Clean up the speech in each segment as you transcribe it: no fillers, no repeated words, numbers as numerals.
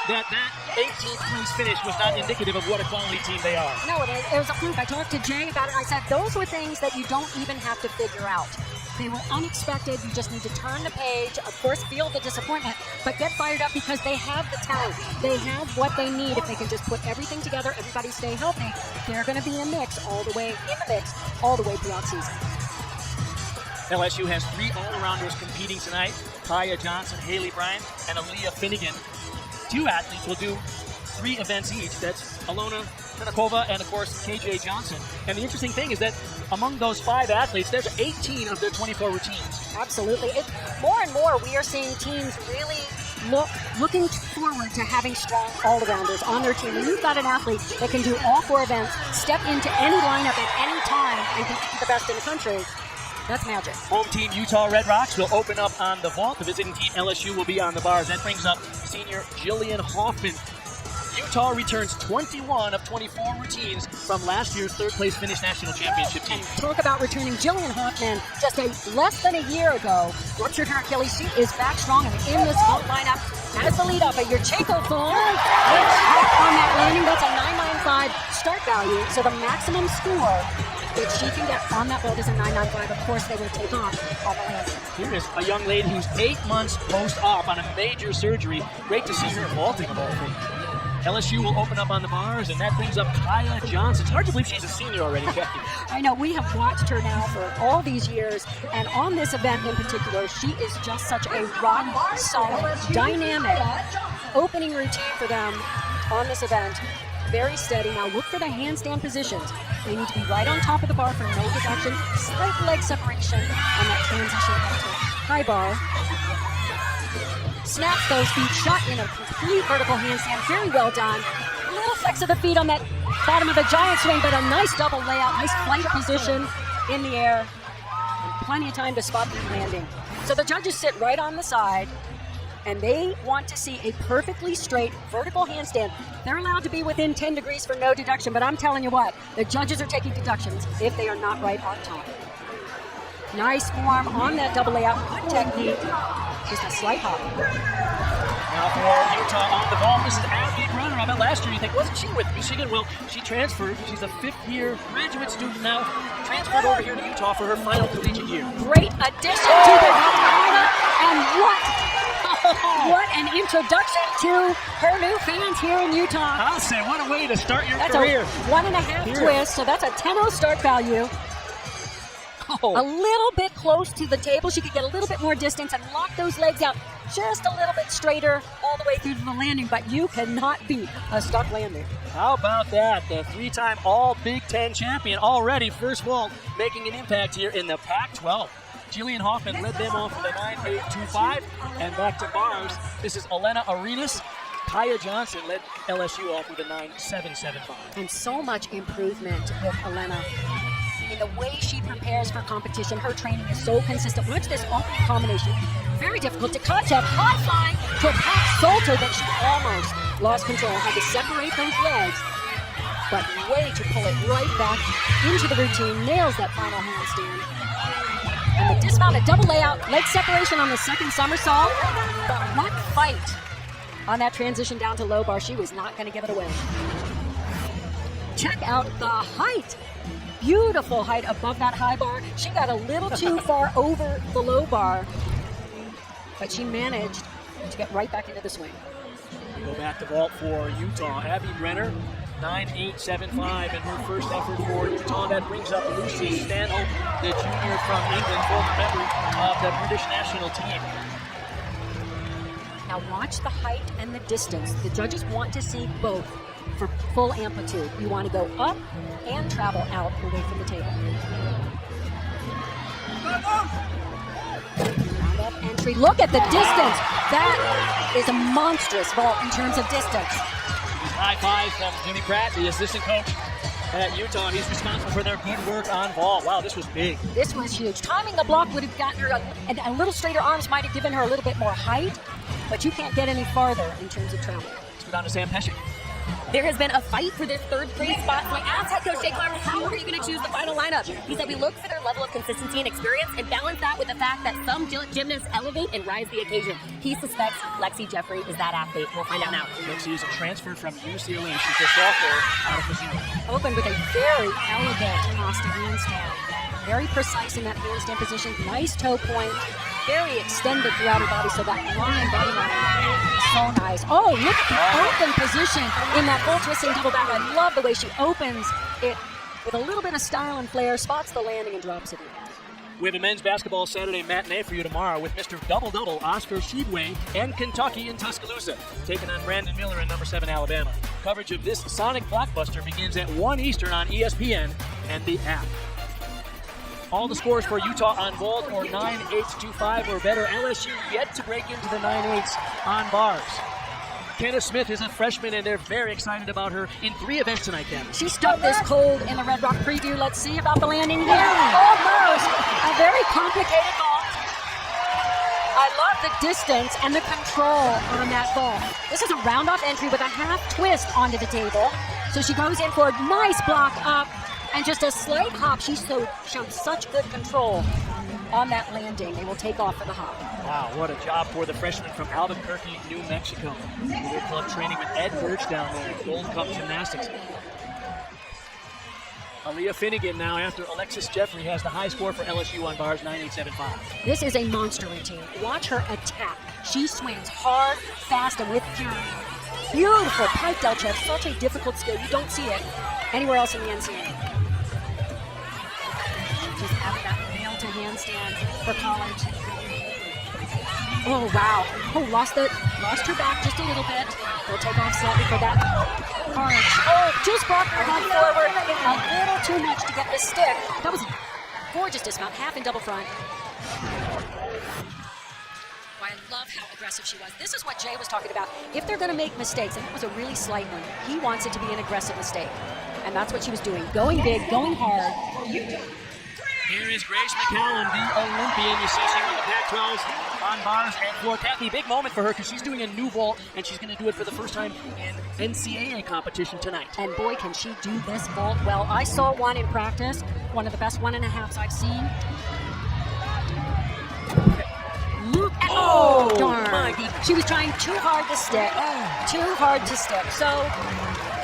That 18th place finish was not indicative of what a quality team they are. No, it was a fluke. I talked to Jay about it, and I said those were things that you don't even have to figure out. They were unexpected. You just need to turn the page, of course, feel the disappointment, but get fired up because they have the talent. They have what they need. If they can just put everything together, everybody stay healthy, they're going to be in the mix all the way throughout season. LSU has 3 all-arounders competing tonight. Kaya Johnson, Haley Bryant, and Aaliyah Finnegan. 2 athletes will do 3 events each. That's Alona Trinakova and, of course, KJ Johnson. And the interesting thing is that among those 5 athletes, there's 18 of their 24 routines. Absolutely. More and more, we are seeing teams really looking forward to having strong all-arounders on their team. When you've got an athlete that can do all 4 events, step into any lineup at any time, and compete with the best in the country, that's magic. Home team Utah Red Rocks will open up on the vault. The visiting team LSU will be on the bars. That brings up senior Jillian Hoffman. Utah returns 21 of 24 routines from last year's 3rd-place finish national championship team. Talk about returning Jillian Hoffman just less than a year ago. Ruptured her Achilles. She is back strong and in this vault lineup as the lead off at your Chaco fall. On that landing, that's a 995 start value. So the maximum score that she can get on that vault is a 995. Of course, they will take off on the landing. Here is a young lady who's 8 months post-op on a major surgery. Great to see her vaulting of all things. LSU will open up on the bars, and that brings up Kaya Johnson. It's hard to believe she's a senior already, Kathy. I know, we have watched her now for all these years, and on this event in particular, she is just such a rock-solid, dynamic opening routine for them on this event. Very steady. Now look for the handstand positions. They need to be right on top of the bar for no deduction. Slight leg separation on that transition into high bar. Snap those feet, shot in a complete vertical handstand. Very well done. A little flex of the feet on that bottom of the giant swing, but a nice double layout, nice flight position in the air. And plenty of time to spot the landing. So the judges sit right on the side, and they want to see a perfectly straight vertical handstand. They're allowed to be within 10 degrees for no deduction, but I'm telling you what, the judges are taking deductions if they are not right on top. Nice form on that double layout, good technique, just a slight hop. Now for Utah on the vault, this is Abby Brenner. I bet last year you think, wasn't she with Michigan? Well, she transferred. She's a 5th-year graduate student now, transferred over here to Utah for her final collegiate year. Great addition to the lineup, and what an introduction to her new fans here in Utah. I'll say, what a way to start your career. That's a 1.5 twist, so that's a 10-0 start value. Oh. A little bit close to the table. She could get a little bit more distance and lock those legs out just a little bit straighter all the way through to the landing, but you cannot beat a stuck landing. How about that? The 3-time All-Big Ten champion already first vault making an impact here in the Pac-12. Jillian Hoffman led them off with a 9.825 and back to bars. This is Elena Arenas. Kaya Johnson led LSU off with a 9.775. And so much improvement with Elena. In the way she prepares for competition, her training is so consistent. Watch this opening combination. Very difficult to catch up. High flying to a half salter that she almost lost control. Had to separate those legs, but way to pull it right back into the routine. Nails that final handstand. And the dismounted double layout, leg separation on the second somersault. But what fight on that transition down to low bar. She was not going to give it away. Check out the height. Beautiful height above that high bar. She got a little too far over the low bar, but she managed to get right back into the swing. Go back to vault for Utah. Abby Brenner, 9.875 in her first effort for Utah. That brings up Lucy Stanhope, the junior from England, former member of the British national team. Now watch the height and the distance. The judges want to see both for full amplitude. You want to go up and travel out away from the table. Round up entry. Look at the distance. That is a monstrous vault in terms of distance. High five from Jimmy Pratt, the assistant coach at Utah. He's responsible for their good work on vault. Wow, this was big. This was huge. Timing the block would have gotten her a little straighter arms, might have given her a little bit more height, but you can't get any farther in terms of travel. Let's go down to Sam Pesci. There has been a fight for this third place spot. So I asked head coach Jay Clark, how are you going to choose the final lineup? He said we look for their level of consistency and experience and balance that with the fact that some gymnasts elevate and rise the occasion. He suspects Lexi Jeffrey is that athlete. We'll find out now. Lexi is a transfer from UCLA. She's a sophomore out of Missouri. Opened with a very elegant Costa handstand. Very precise in that handstand position. Nice toe point. Very extended throughout her body, so that line body line is so nice. Oh, look at the open position in that full twisting double back. I love the way she opens it with a little bit of style and flair, spots the landing and drops it in. We have a men's basketball Saturday matinee for you tomorrow with Mr. Double-Double Oscar Sheedway and Kentucky in Tuscaloosa, taking on Brandon Miller in number 7 Alabama. Coverage of this Sonic blockbuster begins at 1 Eastern on ESPN and the app. All the scores for Utah on vault or 9-8-2-5 or better. LSU yet to break into the 9-8s on bars. Kenna Smith is a freshman, and they're very excited about her in 3 events tonight, Ken. She stuck this cold in the Red Rock preview. Let's see about the landing here. Almost a very complicated vault. I love the distance and the control on that vault. This is a round-off entry with a half twist onto the table. So she goes in for a nice block up and just a slight hop. She showed such good control on that landing. They will take off for the hop. Wow, what a job for the freshman from Albuquerque, New Mexico. Their club training with Ed Birch down there at Gold Cup Gymnastics. Aaliyah Finnegan now after Alexis Jeffrey has the high score for LSU on bars, 9-8-7-5. This is a monster routine. Watch her attack. She swings hard, fast, and with fury. Beautiful pike delta, such a difficult skill. You don't see it anywhere else in the NCAA. She's added that nail to handstand for college. Oh, wow. Oh, lost her back just a little bit. We'll take off slightly for that orange. Oh, just brought her head forward a little too much to get the stick. That was a gorgeous dismount, half in double front. I love how aggressive she was. This is what Jay was talking about. If they're going to make mistakes, and it was a really slight one, he wants it to be an aggressive mistake. And that's what she was doing. Going big, going hard. Here is Grace McCallum, the Olympian. You see she won the Pac-12 on bars and floor. Kathy, big moment for her because she's doing a new vault, and she's going to do it for the first time in NCAA competition tonight. And boy, can she do this vault well. I saw one in practice, one of the best 1.5s I've seen. Look at, oh, darn. My goodness. She was trying too hard to stick. Too hard to stick. So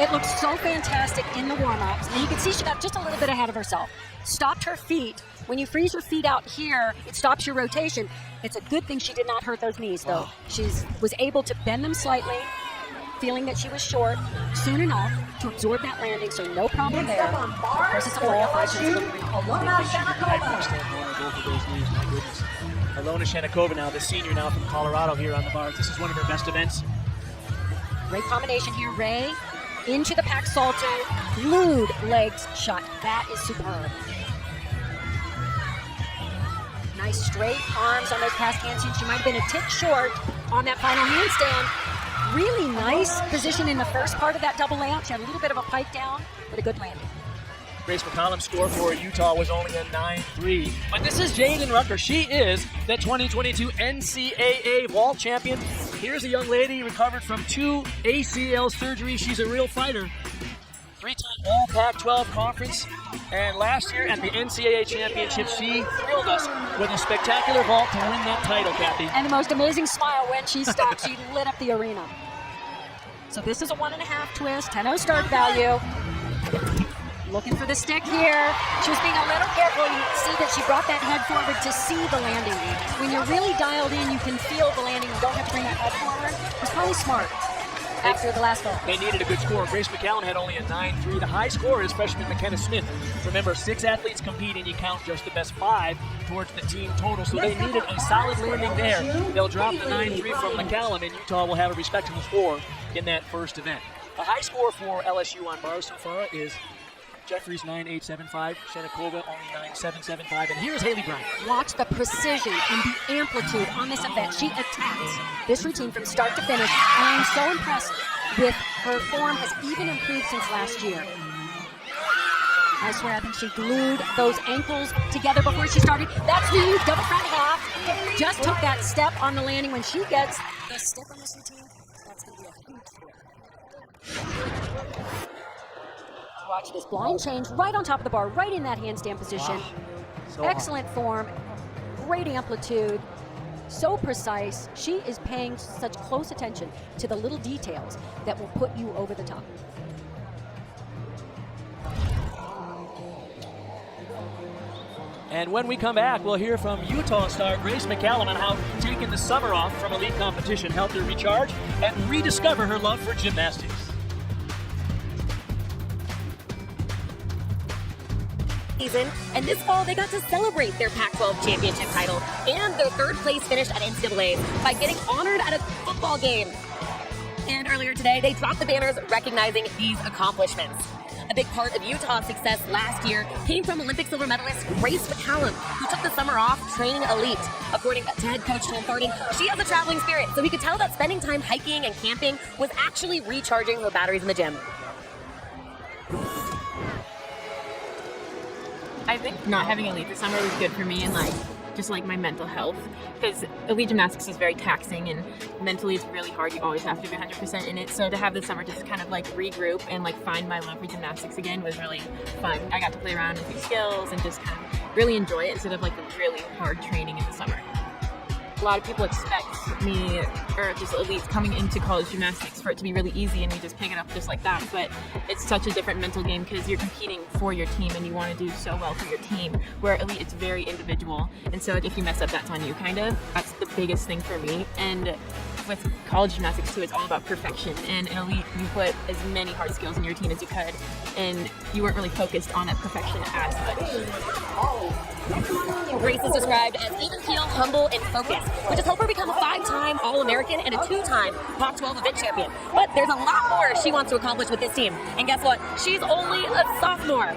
it looked so fantastic in the warm-ups. And you can see she got just a little bit ahead of herself. Stopped her feet. When you freeze your feet out here, it stops your rotation. It's a good thing she did not hurt those knees, though. She was able to bend them slightly, feeling that she was short soon enough to absorb that landing, so no problem there. Of course, it's a Alona Shenikova now, the senior now from Colorado here on the bars. This is one of her best events. Great combination here, Ray. Into the pack salto, glued legs shut. That is superb. Nice straight arms on those past handstands. She might have been a tick short on that final handstand. Really nice position in the first part of that double layup. She had a little bit of a pike down, but a good landing. Grace McCollum's score for Utah was only a 9-3. But this is Jaden Rucker. She is the 2022 NCAA vault champion. Here's a young lady recovered from 2 ACL surgeries. She's a real fighter. 3-time All Pac-12 conference. And last year at the NCAA championship, she thrilled us with a spectacular vault to win that title, Kathy. And the most amazing smile when she stopped. She lit up the arena. So this is a 1.5 twist, 10-0 start value. Looking for the stick here. She was being a little careful. You see that she brought that head forward to see the landing. When you're really dialed in, you can feel the landing. You don't have to bring that head forward. It was probably smart after the last vault. They needed a good score. Grace McCallum had only a 9-3. The high score is freshman McKenna Smith. Remember, 6 athletes compete, and you count just the best 5 towards the team total. So they needed a solid landing there. They'll drop the 9-3 from McCallum, and Utah will have a respectable score in that first event. The high score for LSU on bars so far is Jeffries 9-8-7-5, Shenikova only 9-7-7-5, and here's Haley Bryant. Watch the precision and the amplitude on this event. She attacks this routine from start to finish, and I'm so impressed with her form has even improved since last year. I swear, I think she glued those ankles together before she started. That's new, double front half. Just took that step on the landing. When she gets the step on this routine, that's going to be a huge score. Watch this blind change right on top of the bar, right in that handstand position. Wow. So Excellent form, great amplitude, so precise. She is paying such close attention to the little details that will put you over the top. And when we come back, we'll hear from Utah star Grace McCallum on how taking the summer off from elite competition helped her recharge and rediscover her love for gymnastics. Season, and this fall they got to celebrate their Pac-12 championship title and their third place finish at NCAA by getting honored at a football game. And earlier today, they dropped the banners recognizing these accomplishments. A big part of Utah's success last year came from Olympic silver medalist Grace McCallum, who took the summer off training elite. According to head coach Tom Farden, she has a traveling spirit, so he could tell that spending time hiking and camping was actually recharging her batteries in the gym. I think not having elite this summer was good for me and just my mental health, because elite gymnastics is very taxing and mentally it's really hard. You always have to be 100% in it. So to have this summer just kind of regroup and find my love for gymnastics again was really fun. I got to play around and do skills and just kind of really enjoy it instead of the really hard training in the summer. A lot of people expect me, or just elites coming into college gymnastics, for it to be really easy and we just pick it up just like that. But it's such a different mental game because you're competing for your team and you want to do so well for your team. Where elite, it's very individual. And so if you mess up, that's on you, kind of. That's the biggest thing for me. And with college gymnastics too, it's all about perfection. And in elite, you put as many hard skills in your team as you could, and you weren't really focused on that perfection as much. Grace is described as even keel, humble, and focused, which has helped her become a 5-time All-American and a 2-time Pac-12 event champion. But there's a lot more she wants to accomplish with this team. And guess what? She's only a sophomore.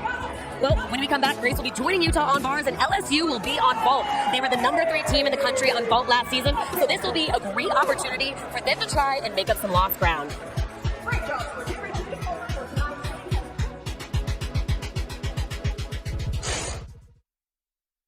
Well, when we come back, Grace will be joining Utah on bars and LSU will be on vault. They were the number 3 team in the country on vault last season, so this will be a great opportunity for them to try and make up some lost ground.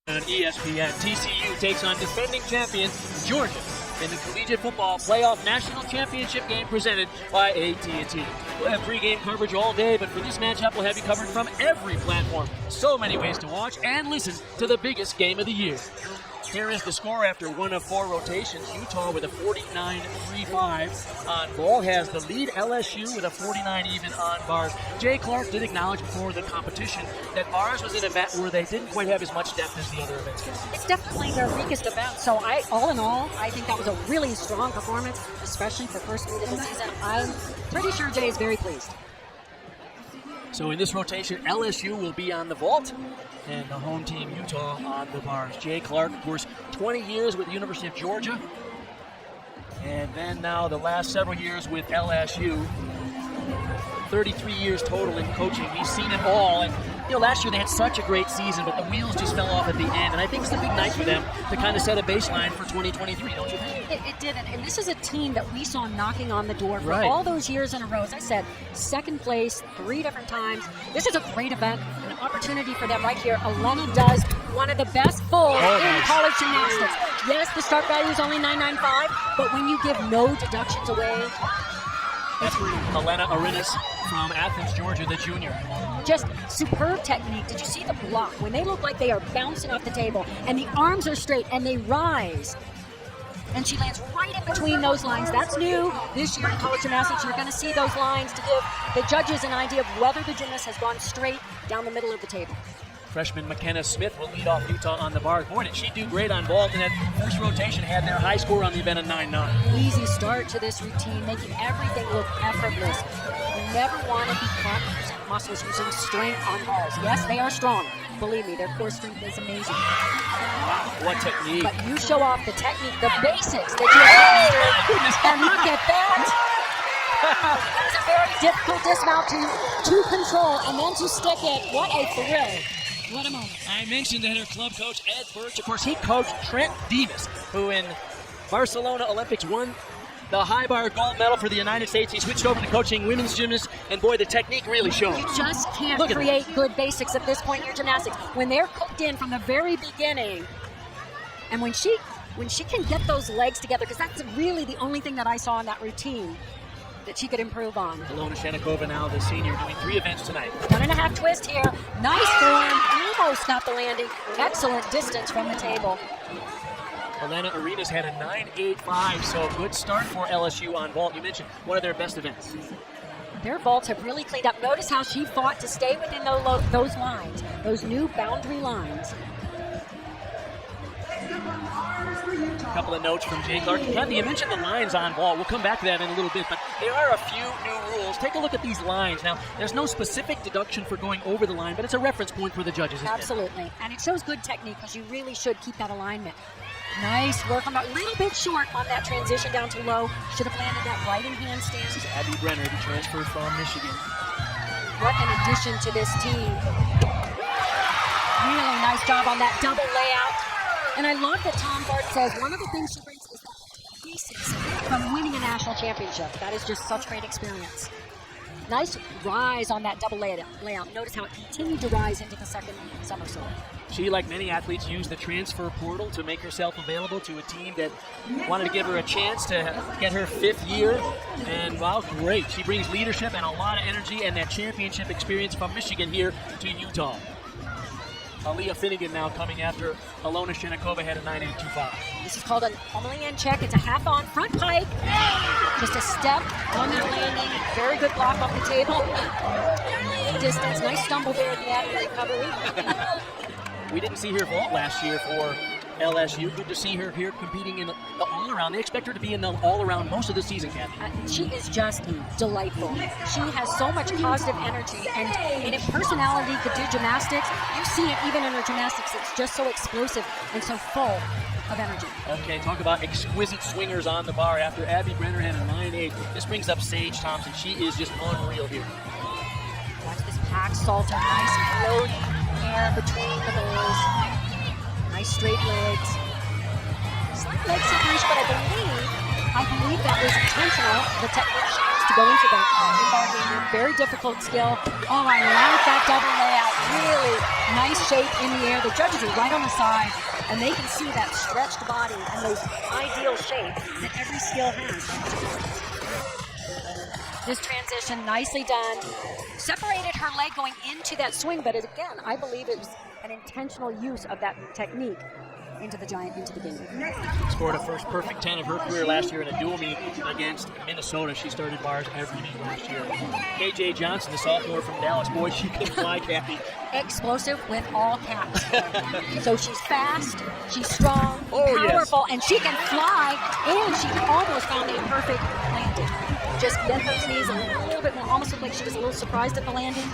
On ESPN, TCU takes on defending champion Georgia in the Collegiate Football Playoff National Championship game presented by AT&T. We'll have pregame coverage all day, but for this matchup, we'll have you covered from every platform. So many ways to watch and listen to the biggest game of the year. Here is the score after 1 of 4 rotations. Utah with a 49-3-5 on ball has the lead. LSU with a 49 even on bars. Jay Clark did acknowledge before the competition that bars was an event where they didn't quite have as much depth as the other events. It's definitely their weakest event. So all in all, I think that was a really strong performance, especially for first meet of the season. I'm pretty sure Jay is very pleased. So in this rotation, LSU will be on the vault, and the home team, Utah, on the bars. Jay Clark, of course, 20 years with the University of Georgia, and then now the last several years with LSU. 33 years total in coaching. We've seen it all, and last year they had such a great season, but the wheels just fell off at the end, and I think it's a big night for them to kind of set a baseline for 2023, don't you think? It did, and this is a team that we saw knocking on the door for Right. all those years in a row. As I said, second place 3 different times. This is a great event, an opportunity for them right here. Elena does one of the best fulls in college gymnastics. Yes, the start value is only $9.95, but when you give no deductions away, That's Elena Arenas from Athens, Georgia, the junior. just superb technique. Did you see the block? When they look like they are bouncing off the table and the arms are straight and they rise, and she lands right in between those lines. That's new this year in college gymnastics. You're going to see those lines to give the judges an idea of whether the gymnast has gone straight down the middle of the table. Freshman McKenna Smith will lead off Utah on the bars. Boy, did she do great on ball, and that first rotation had their high score on the event of 9-9. Easy start to this routine, making everything look effortless. You never want to be caught using muscles, using strength on bars. Yes, they are strong. Believe me, their core strength is amazing. Wow, what technique. But you show off the technique, the basics that you have mastered. And look at that. That was a very difficult dismount to control and then to stick it. What a thrill. What a moment. I mentioned that her club coach, Ed Birch, of course, he coached Trent Davis, who in Barcelona Olympics won the high bar gold medal for the United States. He switched over to coaching women's gymnasts, and boy, the technique really showed. You just can't create good basics at this point in your gymnastics. When they're cooked in from the very beginning, and when she can get those legs together, because that's really the only thing that I saw in that routine, that she could improve on. Ilona Shenikova now, the senior, doing 3 events tonight. 1.5 twist here. Nice form. Almost got the landing. Excellent distance from the table. Elena Arenas had a 9.85, so a good start for LSU on vault. You mentioned one of their best events. Their vaults have really cleaned up. Notice how she fought to stay within those lines, those new boundary lines. A couple of notes from Jay Clark. Kathy, you mentioned the lines on vault. We'll come back to that in a little bit, but there are a few new rules. Take a look at these lines. Now, there's no specific deduction for going over the line, but it's a reference point for the judges, isn't it? Absolutely. And it shows good technique because you really should keep that alignment. Nice work on that. A little bit short on that transition down to low. Should have landed that right in handstand. This is Abby Brenner, the transfer from Michigan. What an addition to this team. Really nice job on that double layout. And I love that Tom Bart says one of the things she brings is the pieces from winning a national championship. That is just such great experience. Nice rise on that double layout. Notice how it continued to rise into the second somersault. She, like many athletes, used the transfer portal to make herself available to a team that wanted to give her a chance to get her 5th year. And, wow, great. She brings leadership and a lot of energy and that championship experience from Michigan here to Utah. Aaliyah Finnegan now coming after Ilona Shenikova had a 9.825. This is called an Omelian check. It's a half on front pike. Just a step on that landing. Very good block off the table. Distance. Nice stumble there at the end of the recovery. We didn't see her vault last year for LSU. Good to see her here competing in the all-around. They expect her to be in the all-around most of the season, Kathy. She is just delightful. She has so much positive energy, and if personality could do gymnastics, you see it even in her gymnastics. It's just so explosive and so full of energy. Okay, talk about exquisite swingers on the bar. After Abby Brenner had a 9.8, this brings up Sage Thompson. She is just unreal here. Watch this packed salter. Nice floating air between the balls. Nice straight legs. Slight leg separation, but I believe that was intentional. The technique she used to go into that in-bar game. Very difficult skill. Oh, I like that double layout. Really nice shape in the air. The judges are right on the side, and they can see that stretched body and those ideal shapes that every skill has. This transition, nicely done. Separated her leg going into that swing, but again, I believe it was an intentional use of that technique into the game. Scored a first perfect 10 of her career last year in a dual meet against Minnesota. She started bars every meet last year. KJ Johnson, the sophomore from Dallas. Boy, she can fly, Kathy. Explosive with all caps. So she's fast, she's strong, powerful, and she can fly, and she almost found a perfect landing. Just bent those knees a little bit more, almost looked like she was a little surprised at the landing.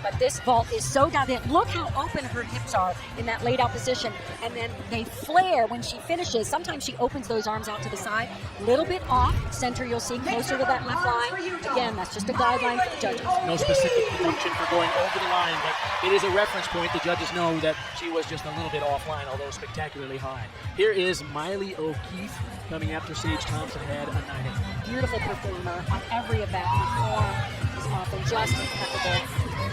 But this vault is so down there. Look how open her hips are in that laid out position. And then they flare when she finishes. Sometimes she opens those arms out to the side. A little bit off center, you'll see closer to that left line. Again, that's just a guideline for the judges. No specific deduction for going over the line, but it is a reference point. The judges know that she was just a little bit offline, although spectacularly high. Here is Miley O'Keefe coming after Sage Thompson had a 9.8. Beautiful performer on every event. Her form is often just impeccable.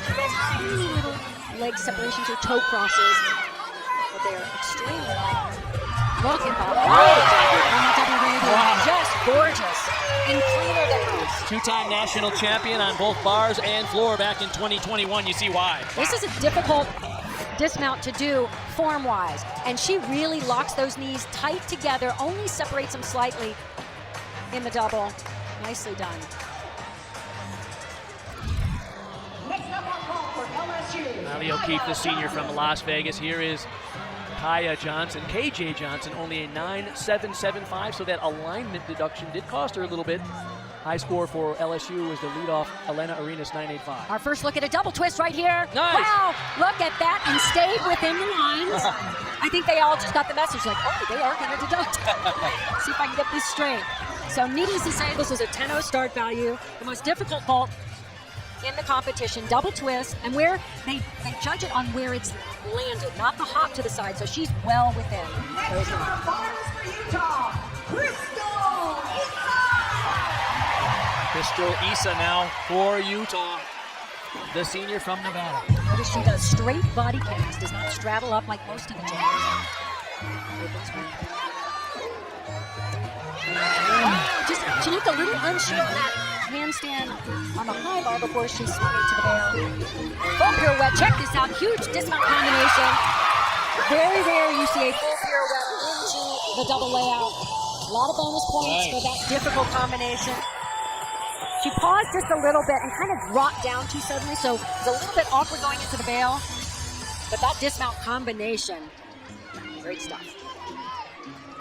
She has teeny little leg separations or toe crosses, but they are extremely light. Look at that. Just gorgeous and cleaner than most. Two-time national champion on both bars and floor back in 2021. You see why. This is a difficult dismount to do form-wise, and she really locks those knees tight together, only separates them slightly in the double. Nicely done. Miley O'Keefe, the senior from Las Vegas. Here is Kaya Johnson. KJ Johnson, only a 9.775, so that alignment deduction did cost her a little bit. High score for LSU was the leadoff Elena Arenas, 9.85. Our first look at a double twist right here. Nice. Wow, look at that, and stayed within the lines. I think they all just got the message like, oh, they are going to deduct. See if I can get this straight. So needless to say, this is a 10-0 start value. The most difficult vault in the competition, double twist, and where they judge it on where it's landed, not the hop to the side, so she's well within those lines. Crystal Issa now for Utah, the senior from Nevada. Notice she does straight body kicks, does not straddle up like most of the judges. Just She looked a little unsure on that handstand on the high bar before she swung it to the bail. Full pirouette. Check this out. Huge dismount combination. Very rare you see a full pirouette into the double layout. A lot of bonus points for that difficult combination. She paused just a little bit and kind of dropped down too suddenly, so it was a little bit awkward going into the bail. But that dismount combination, great stuff.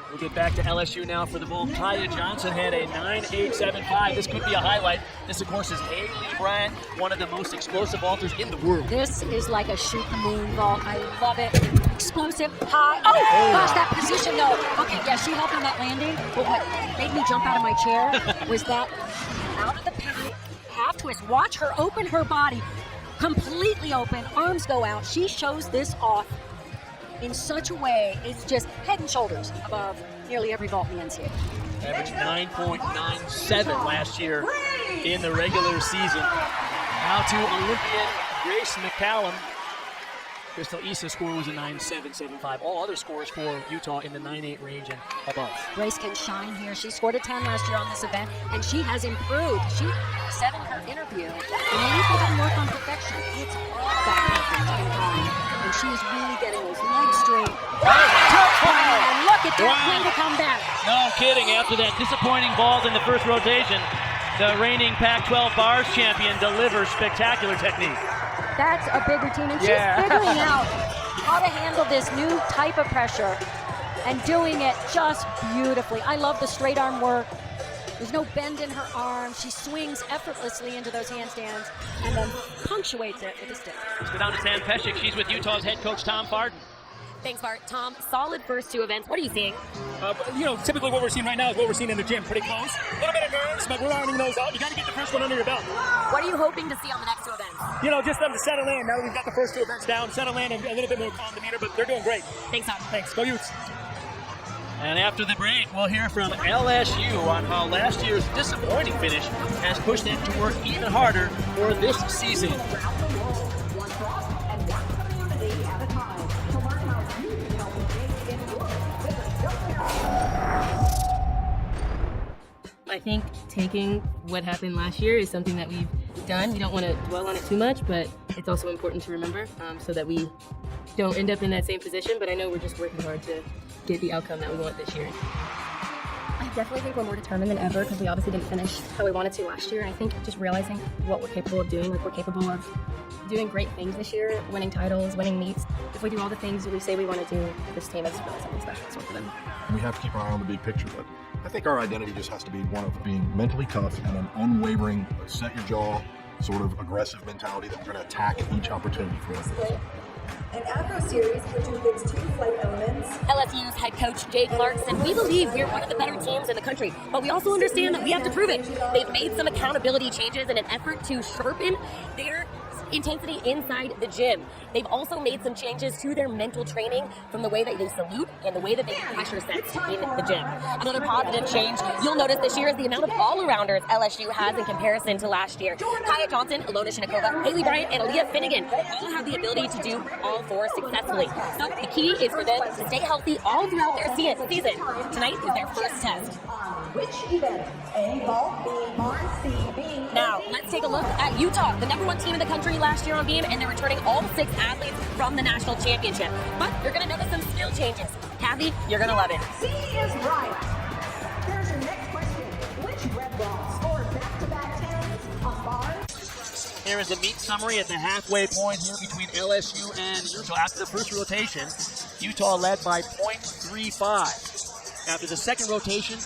We'll get back to LSU now for the vault. Kaya Johnson had a 9.875. This could be a highlight. This, of course, is Haley Bryant, one of the most explosive vaulters in the world. This is like a shoot the moon vault. I love it. Explosive, high. Oh, gosh, that position, though. Okay, yeah, she helped on that landing, but what made me jump out of my chair was that out of the pivot, half twist. Watch her open her body, completely open, arms go out. She shows this off in such a way, it's just head and shoulders above nearly every vault in the NCAA. Averaged 9.97 last year in the regular season. Now to Olympian Grace McCallum. Crystal Issa's score was a 9.775. All other scores for Utah in the 9.8 range and above. Grace can shine here. She scored a 10 last year on this event, and she has improved. She said in her interview, when people didn't work on perfection, it's all about perfect in time. And she is really getting those legs straight. And look at that way to come back. No kidding. After that disappointing vault in the first rotation, the reigning Pac-12 bars champion delivers spectacular technique. That's a big routine, and she's figuring out how to handle this new type of pressure and doing it just beautifully. I love the straight arm work. There's no bend in her arm. She swings effortlessly into those handstands and then punctuates it with a stick. Let's go down to Sam Peshek. She's with Utah's head coach, Tom Farden. Thanks, Bart. Tom, solid first two events. What are you seeing? Typically what we're seeing right now is what we're seeing in the gym. Pretty close. A little bit of nerves, but we're ironing those out. You got to get the first one under your belt. What are you hoping to see on the next two events? Just them to settle in. Now that we've got the first two events down, settle in and a little bit more calm demeanor, but they're doing great. Thanks, Tom. Thanks. Go Utes. And after the break, we'll hear from LSU on how last year's disappointing finish has pushed them to work even harder for this season. I think taking what happened last year is something that we've done. We don't want to dwell on it too much, but it's also important to remember so that we don't end up in that same position. But I know we're just working hard to get the outcome that we want this year. I definitely think we're more determined than ever because we obviously didn't finish how we wanted to last year. And I think just realizing what we're capable of doing, like we're capable of doing great things this year, winning titles, winning meets. If we do all the things that we say we want to do, this team is really something special for them. We have to keep our eye on the big picture, but I think our identity just has to be one of being mentally tough and an unwavering, set your jaw, sort of aggressive mentality that we're going to attack at each opportunity for us. An Afro series which includes two flight elements. LSU's head coach Jay Clark said, "We believe we're one of the better teams in the country, but we also understand that we have to prove it." They've made some accountability changes in an effort to sharpen their intensity inside the gym. They've also made some changes to their mental training from the way that they salute and the way that they do pressure sets in the gym. Another positive change you'll notice this year is the amount of all-arounders LSU has in comparison to last year. Kaya Johnson, Ilona Shinikova, Haley Bryant, and Aaliyah Finnegan all have the ability to do all four successfully. So the key is for them to stay healthy all throughout their season. Tonight is their first test. Which event? A vault, B bar, C beam. Now, let's take a look at Utah, the #1 team in the country last year on beam, and they're returning all 6 athletes from the national championship. But you're going to notice some skill changes. Kathy, you're going to love it. C is right. Here's your next question. Which red ball scored back-to-back 10s on bars? Here is a meet summary at the halfway point here between LSU and Utah. After the first rotation, Utah led by 0.35. After the second rotation,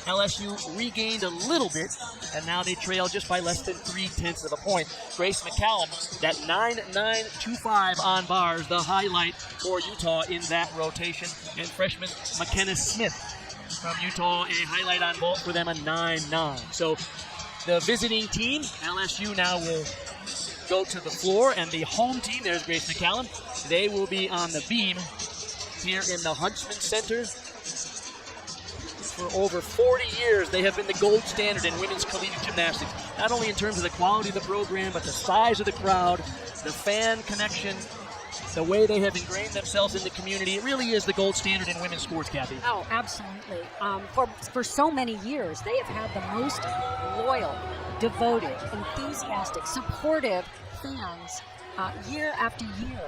LSU regained a little bit, and now they trail just by less than 0.3 of a point. Grace McCallum, that 9.925 on bars, the highlight for Utah in that rotation. And freshman McKenna Smith from Utah, a highlight on vault for them, a 9.9. So the visiting team, LSU, now will go to the floor, and the home team, there's Grace McCallum, they will be on the beam here in the Huntsman Center. For over 40 years, they have been the gold standard in women's collegiate gymnastics, not only in terms of the quality of the program, but the size of the crowd, the fan connection, the way they have ingrained themselves in the community, it really is the gold standard in women's sports, Kathy. Oh, absolutely. For so many years, they have had the most loyal, devoted, enthusiastic, supportive fans year after year.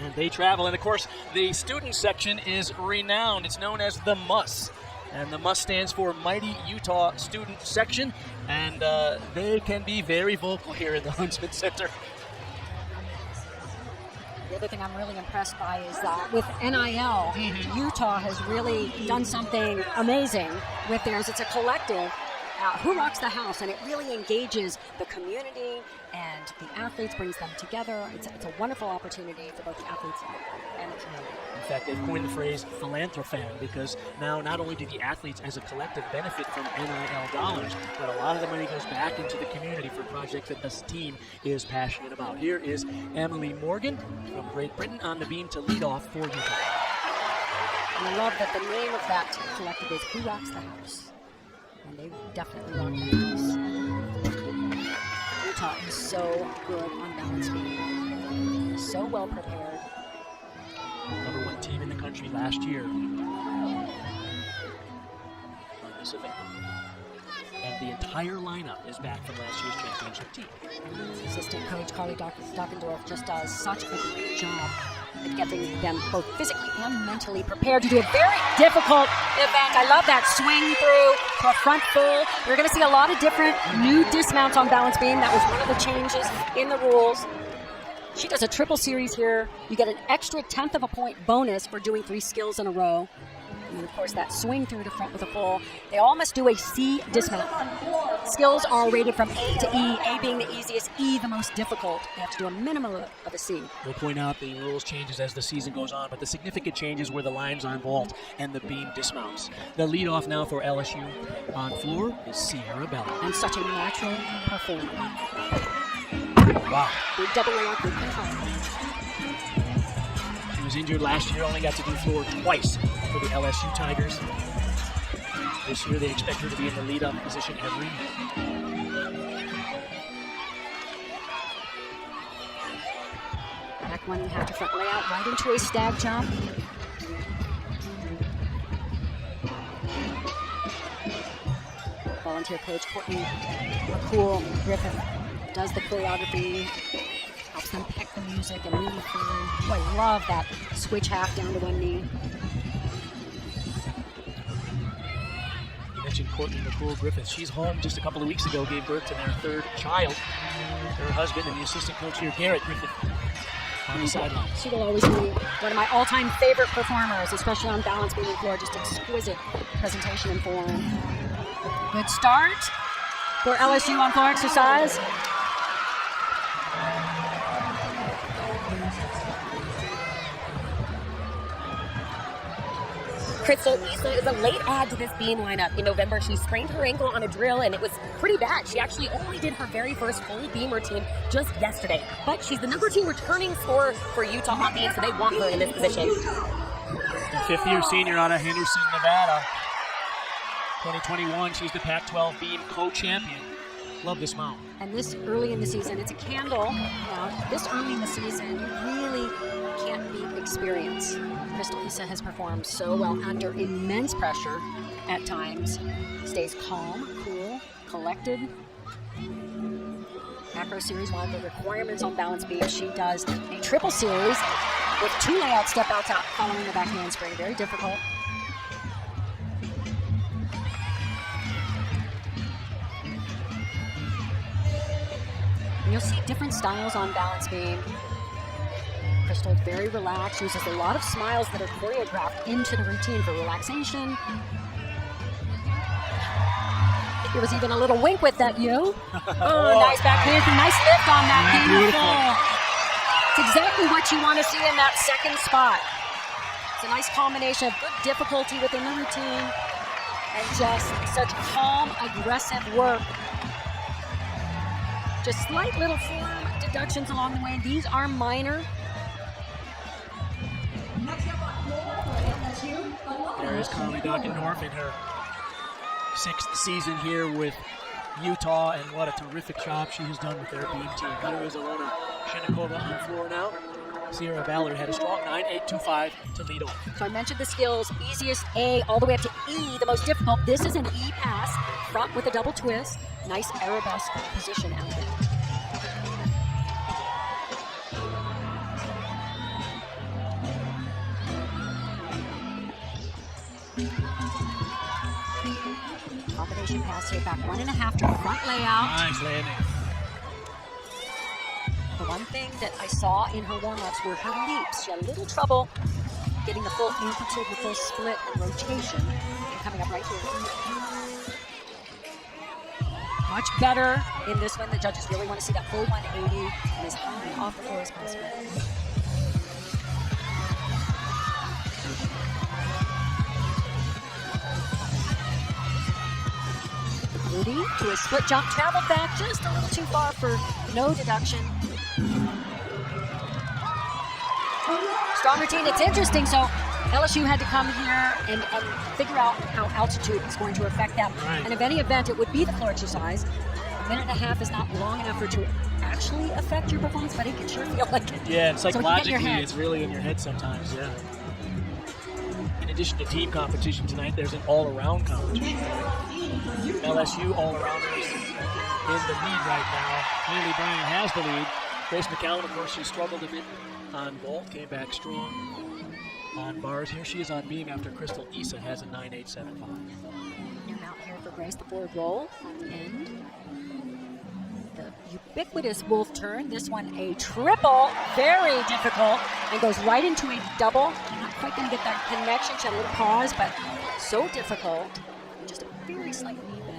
And they travel, and of course, the student section is renowned. It's known as the MUS. And the MUS stands for Mighty Utah Student Section, and they can be very vocal here in the Huntsman Center. The other thing I'm really impressed by is that with NIL, Utah has really done something amazing with theirs. It's a collective. Who Rocks the House, and it really engages the community and the athletes, brings them together. It's a wonderful opportunity for both the athletes and the community. In fact, they've coined the phrase philantrophan, because now not only do the athletes as a collective benefit from NIL dollars, but a lot of the money goes back into the community for projects that this team is passionate about. Here is Emily Morgan from Great Britain on the beam to lead off for Utah. And I love that the name of that collective is Who Rocks the House. And they definitely rock the house. Utah is so good on balance beam. So well prepared. Number 1 team in the country last year on this event. And the entire lineup is back from last year's championship team. Assistant coach Carly Dockendorf just does such a great job at getting them both physically and mentally prepared to do a very difficult event. I love that swing through to a front full. You're going to see a lot of different new dismounts on balance beam. That was one of the changes in the rules. She does a triple series here. You get an extra 1/10 of a point bonus for doing 3 skills in a row. And of course, that swing through to front with a full. They all must do a C dismount. Skills are rated from A to E, A being the easiest, E the most difficult. They have to do a minimum of a C. We'll point out the rules changes as the season goes on, but the significant changes were the lines on vault and the beam dismounts. The leadoff now for LSU on floor is Sierra Bella. And such a natural performer. Wow. Big double layup, big control. She was injured last year, only got to do floor twice for the LSU Tigers. This year they expect her to be in the lead-up position every year. Back one, half to front layout, right into a stag jump. Volunteer coach Courtney Griffith does the choreography, helps them pick the music and really find. Oh, I love that switch half down to one knee. You mentioned Courtney Griffith. She's home just a couple of weeks ago, gave birth to their 3rd child. Her husband and the assistant coach here, Garrett Griffith, on the sideline. She will always be one of my all-time favorite performers, especially on balance beam and floor. Just exquisite presentation and form. Good start for LSU on floor exercise. Crystal Issa is a late add to this beam lineup. In November, she sprained her ankle on a drill, and it was pretty bad. She actually only did her very first full beam routine just yesterday. But she's the number 2 returning scorer for Utah on beam, so they want her in this position. The 5th-year senior out of Henderson, Nevada. 2021, she's the Pac-12 beam co-champion. Love this mount. And this early in the season, it's a candle. This early in the season, you really can't beat experience. Crystal Issa has performed so well under immense pressure at times. Stays calm, cool, collected. Macro series, one of the requirements on balance beam. She does a triple series with 2 layout step outs out following the back handspring. Very difficult. You'll see different styles on balance beam. Crystal very relaxed, uses a lot of smiles that are choreographed into the routine for relaxation. There was even a little wink with that, you. Oh, nice back hand, nice lift on that. Beautiful. It's exactly what you want to see in that second spot. It's a nice combination of good difficulty within the routine and just such calm, aggressive work. Just slight little form deductions along the way. These are minor. There is Carly Dockendorf in her 6th season here with Utah, and what a terrific job she has done with their beam team. Here is Alona Shenikova on the floor now. Sierra Ballard had a strong 9.825 to lead off. So I mentioned the skills, easiest A all the way up to E, the most difficult. This is an E pass, front with a double twist. Nice arabesque position out there. Combination pass here, back 1.5 to front layout. Nice landing. The one thing that I saw in her warm-ups were her leaps. She had a little trouble getting the full amplitude with this split and rotation. And coming up right here. Much better in this one. The judges really want to see that full 180 and as high off the floor as possible. Rudy to a split jump, traveled back just a little too far for no deduction. Strong routine. It's interesting. So LSU had to come here and figure out how altitude is going to affect them. Right. And if any event, it would be the floor exercise. A minute and a half is not long enough for it to actually affect your performance, but it can sure feel like it. Yeah, and So psychologically, head. it's really in your head sometimes, yeah. In addition to team competition tonight, there's an all-around competition. LSU all-arounders in the lead right now. Haley Bryan has the lead. Grace McCallum, of course, she struggled a bit on vault, came back strong on bars. Here she is on beam after Crystal Issa has a 9.875. New mount here for Grace, the forward roll on the end. The ubiquitous wolf turn. This one a triple, very difficult, and goes right into a double. Not quite going to get that connection. She had a little pause, but so difficult. Just a very slight knee bend.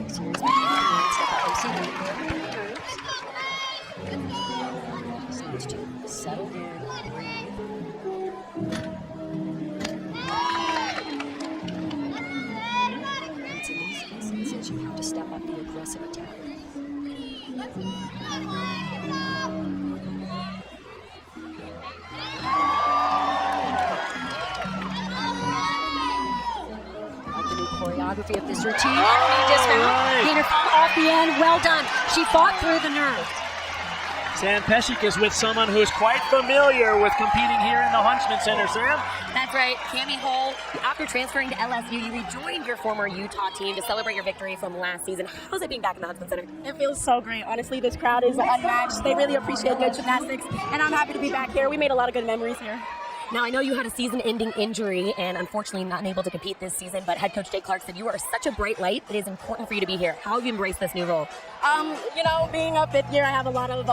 Series step up OCD. Just needs to settle in, breathe. It's in these instances you have to step up the aggressive attack. Like the new choreography of this routine. Dismount. Gainer fall off the end. Well done. She fought through the nerve. Sam Pescic is with someone who's quite familiar with competing here in the Huntsman Center. Sam? That's right, Cami Hull. After transferring to LSU, you rejoined your former Utah team to celebrate your victory from last season. How's it being back in the Huntsman Center? It feels so great. Honestly, this crowd is unmatched. They really appreciate good gymnastics, and I'm happy to be back here. We made a lot of good memories here. Now, I know you had a season-ending injury and unfortunately not able to compete this season, but head coach Jay Clark said you are such a bright light. It is important for you to be here. How have you embraced this new role? Being a fifth year, I have a lot of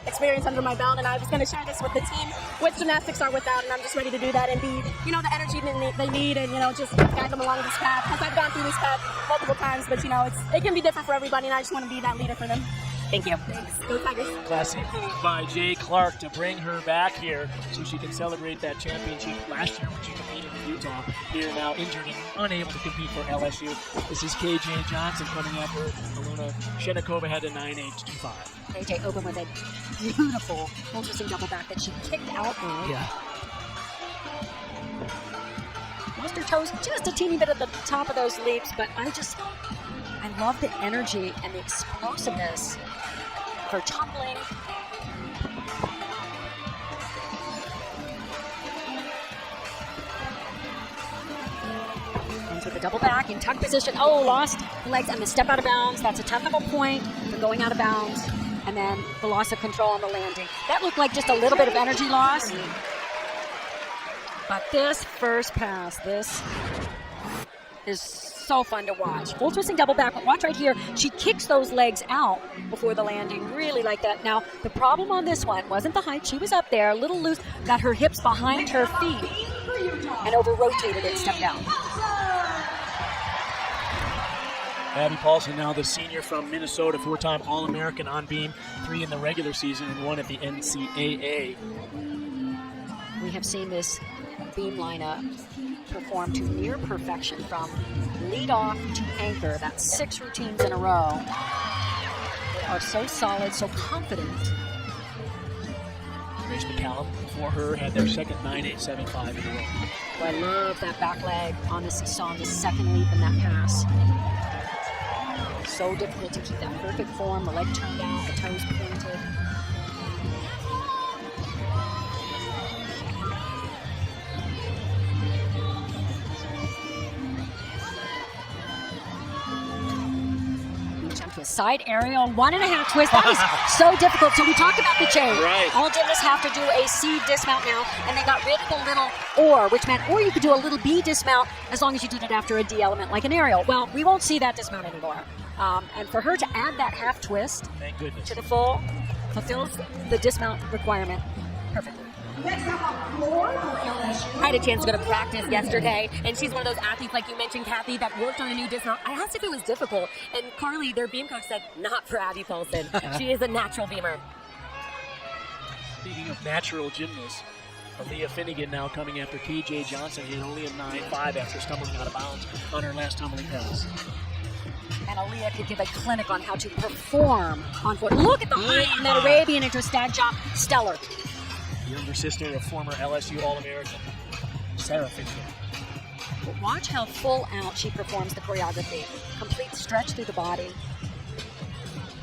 experience under my belt, and I was going to share this with the team, with gymnastics or without, and I'm just ready to do that and be, the energy they need and, just guide them along this path. Because I've gone through this path multiple times, but, it can be different for everybody, and I just want to be that leader for them. Thank you. Thanks. Go Tigers. Classy move by Jay Clark to bring her back here so she can celebrate that championship last year when she competed in Utah. Here now injured and unable to compete for LSU. This is KJ Johnson coming at her. Alona Shenikova had a 9.825. KJ opened with a beautiful full-twisting double back that she kicked out of. Yeah. Lost her toes just a teeny bit at the top of those leaps, but I love the energy and the explosiveness of her tumbling. Ends with a double back in tuck position. Oh, lost the legs and the step out of bounds. That's a technical point for going out of bounds. And then the loss of control on the landing. That looked like just a little bit of energy loss. But this first pass, this is so fun to watch. Full twisting double back, but watch right here. She kicks those legs out before the landing, really like that. Now, the problem on this one wasn't the height. She was up there, a little loose, got her hips behind her feet, and over-rotated it, stepped down. Abby Paulson, now the senior from Minnesota, four-time All-American on beam, 3 in the regular season and 1 at the NCAA. We have seen this beam lineup perform to near perfection from lead off to anchor. That's 6 routines in a row. They are so solid, so confident. Grace McCallum, for her, had their second 9.875 in a row. Well, I love that back leg on the seesaw, the second leap in that pass. So difficult to keep that perfect form, the leg turned out, the toes pointed. Jump to a side aerial, 1.5 twist. That is so difficult. So we talked about the chain. Right. All gymnasts have to do a C dismount now, and they got rid of the little or, which meant or you could do a little B dismount as long as you did it after a D element like an aerial. Well, we won't see that dismount anymore. And for her to add that half twist Thank goodness. to the full fulfills the dismount requirement perfectly. Next up on the floor for LSU. I had a chance to go to practice yesterday, and she's one of those athletes, like you mentioned, Kathy, that worked on a new dismount. I asked if it was difficult, and Carly, their beam coach, said, not for Abby Paulson. She is a natural beamer. Speaking of natural gymnasts, Aaliyah Finnegan now coming after KJ Johnson. He had only a 9.5 after stumbling out of bounds on her last tumbling pass. And Aaliyah could give a clinic on how to perform on foot. Look at the height on that Arabian into a stag jump. Stellar. Younger sister of former LSU All-American Sarah Finnegan. But watch how full out she performs the choreography. Complete stretch through the body.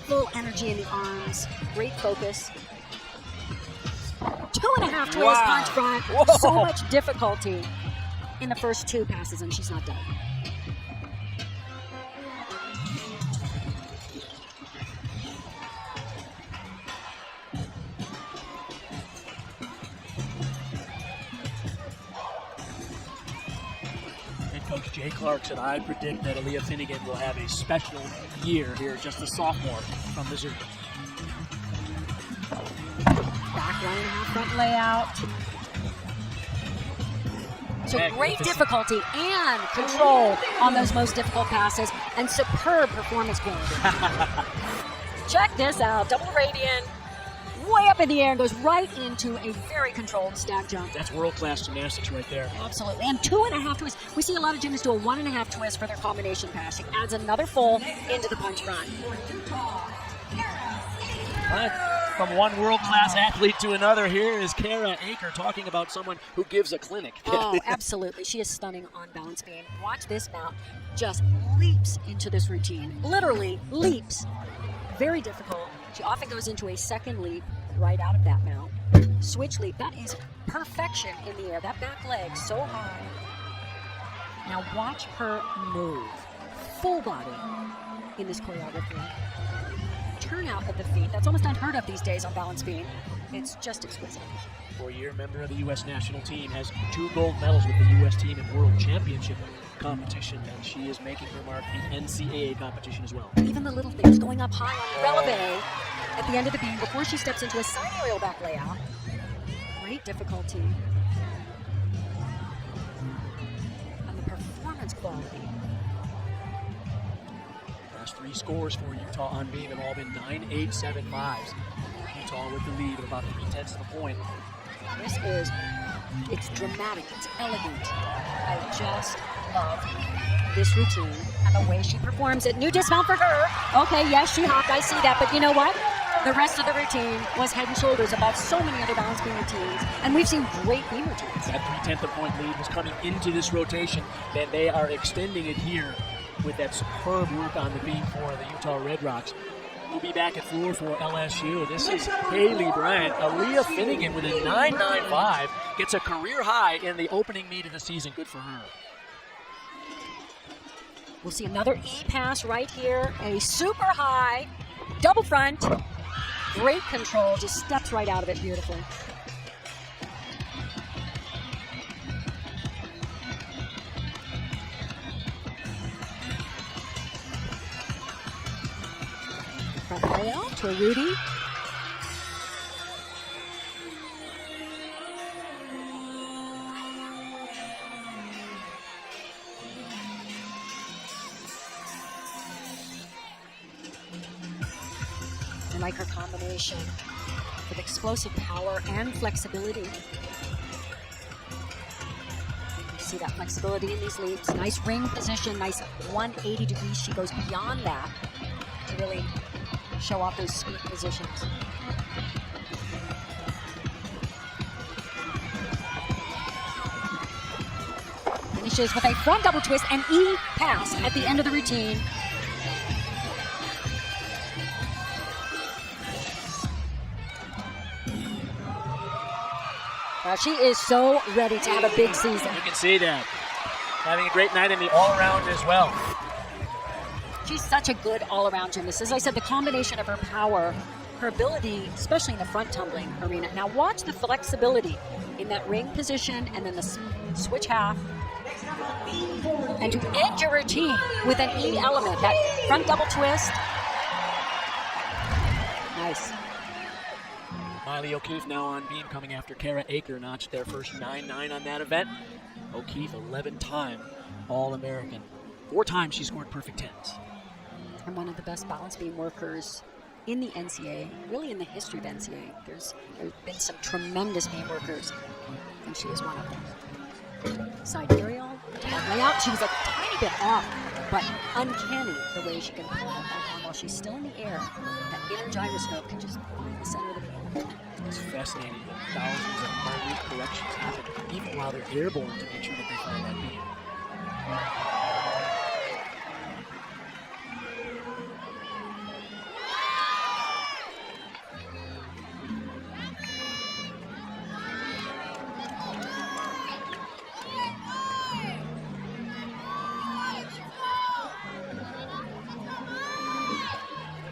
Full energy in the arms. Great focus. 2.5 twist punch front. Whoa. So much difficulty in the first 2 passes, and she's not done. Coach Jay Clark said, I predict that Aaliyah Finnegan will have a special year here, just a sophomore from Missouri. Back 1.5 front layout. So great difficulty and control on those most difficult passes, and superb performance quality. Check this out, double radian, way up in the air and goes right into a very controlled stag jump. That's world-class gymnastics right there. Absolutely. And 2.5 twists. We see a lot of gymnasts do a 1.5 twist for their combination passing. Adds another full into the punch front. From one world-class athlete to another, here is Kara Aker talking about someone who gives a clinic. Oh, absolutely. She is stunning on balance beam. Watch this mount. Just leaps into this routine. Literally leaps. Very difficult. She often goes into a second leap right out of that mount. Switch leap. That is perfection in the air. That back leg so high. Now watch her move. Full body in this choreography. Turnout of the feet. That's almost unheard of these days on balance beam. It's just exquisite. 4-year member of the U.S. national team, has 2 gold medals with the U.S. team in World Championship competition, and she is making her mark in NCAA competition as well. Even the little things, going up high on the releve at the end of the beam before she steps into a side aerial back layout. Great difficulty. And the performance quality. Last 3 scores for Utah on beam have all been 9.875s. Utah with the lead of about 0.3 of a point. This is, it's dramatic, it's elegant. I just love this routine and the way she performs it. New dismount for her. Okay, yes, she hopped, I see that, but you know what? The rest of the routine was head and shoulders above so many other balance beam routines, and we've seen great beam routines. That 0.3 of a point lead was coming into this rotation, and they are extending it here with that superb work on the beam for the Utah Red Rocks. We'll be back at floor for LSU. This is Haley Bryant. Aaliyah Finnegan with a 9.95 gets a career high in the opening meet of the season. Good for her. We'll see another E pass right here. A super high, double front. Great control, just steps right out of it beautifully. Front layout to a Rudy. I like her combination with explosive power and flexibility. You see that flexibility in these leaps. Nice ring position, nice 180 degrees. She goes beyond that to really show off those speed positions. Finishes with a front double twist and E pass at the end of the routine. She is so ready to have a big season. You can see that. Having a great night in the all-around as well. She's such a good all-around gymnast. As I said, the combination of her power, her ability, especially in the front tumbling arena. Now watch the flexibility in that ring position and then the switch half. And to end your routine with an E element, that front double twist. Nice. Miley O'Keefe now on beam, coming after Kara Aker, notched their first 9-9 on that event. O'Keefe, 11-time All-American. 4 times she scored perfect 10s. And one of the best balance beam workers in the NCAA, really in the history of NCAA. There's been some tremendous beam workers, and she is one of them. Sidereal, layout, she was a tiny bit off, but uncanny the way she can pull that arm while she's still in the air. That inner gyroscope can just find the center of the beam. It's fascinating that thousands of minute corrections happen, even while they're airborne, to make sure that they find that beam.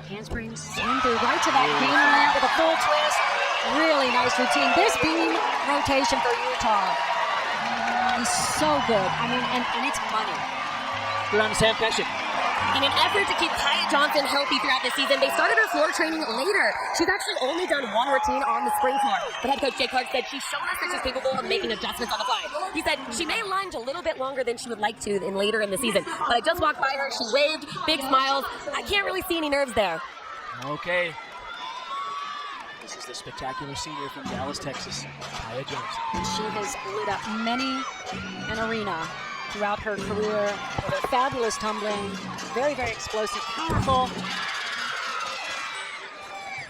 Handsprings, swing through right to that gangland with a full twist. Really nice routine. This beam rotation for Utah is so good. I mean, and it's money. Good on Sam Pescic. In an effort to keep Kaya Johnson healthy throughout the season, they started her floor training later. She's actually only done one routine on the spring floor. But head coach Jay Clark said she's shown us that she's capable of making adjustments on the fly. He said she may lunge a little bit longer than she would like to later in the season. But I just walked by her, she waved, big smiles. I can't really see any nerves there. Okay. This is the spectacular senior from Dallas, Texas, Kaya Johnson. She has lit up many an arena throughout her career with her fabulous tumbling, very, very explosive, powerful,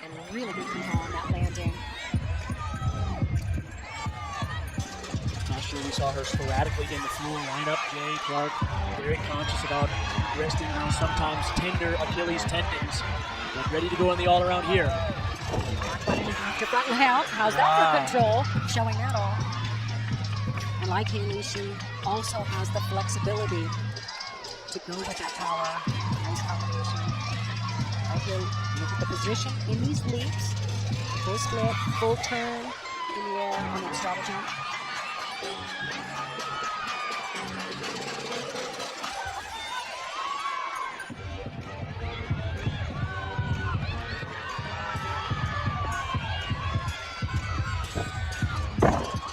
and really good control on that landing. Not sure we saw her sporadically in the floor lineup. Jay Clark very conscious about resting on sometimes tender Achilles tendons. But ready to go in the all-around here. After front layout, how's that for control? Showing that all. And like Haley, she also has the flexibility to go with that power. Nice combination. Right here, look at the position in these leaps. Full split, full turn in the air on that straddle jump.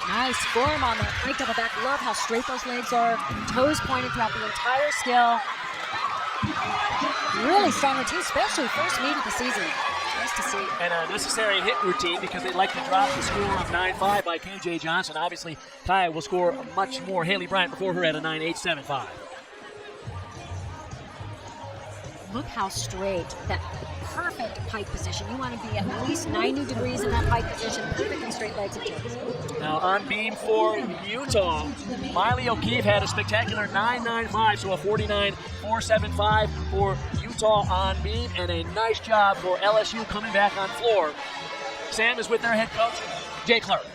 Nice form on that right double back. Love how straight those legs are. Toes pointed throughout the entire skill. Really strong routine, especially first meet of the season. Nice to see. And a necessary hit routine because they'd like to drop the score of 9-5 by KJ Johnson. Obviously, Kaya will score much more. Haley Bryant before her at a 9.875. Look how straight, that perfect pike position. You want to be at least 90 degrees in that pike position, perfect and straight legs and toes. Now on beam for Utah, Miley O'Keefe had a spectacular 9.95, so a 49.475 for Utah on beam, and a nice job for LSU coming back on floor. Sam is with their head coach, Jay Clark.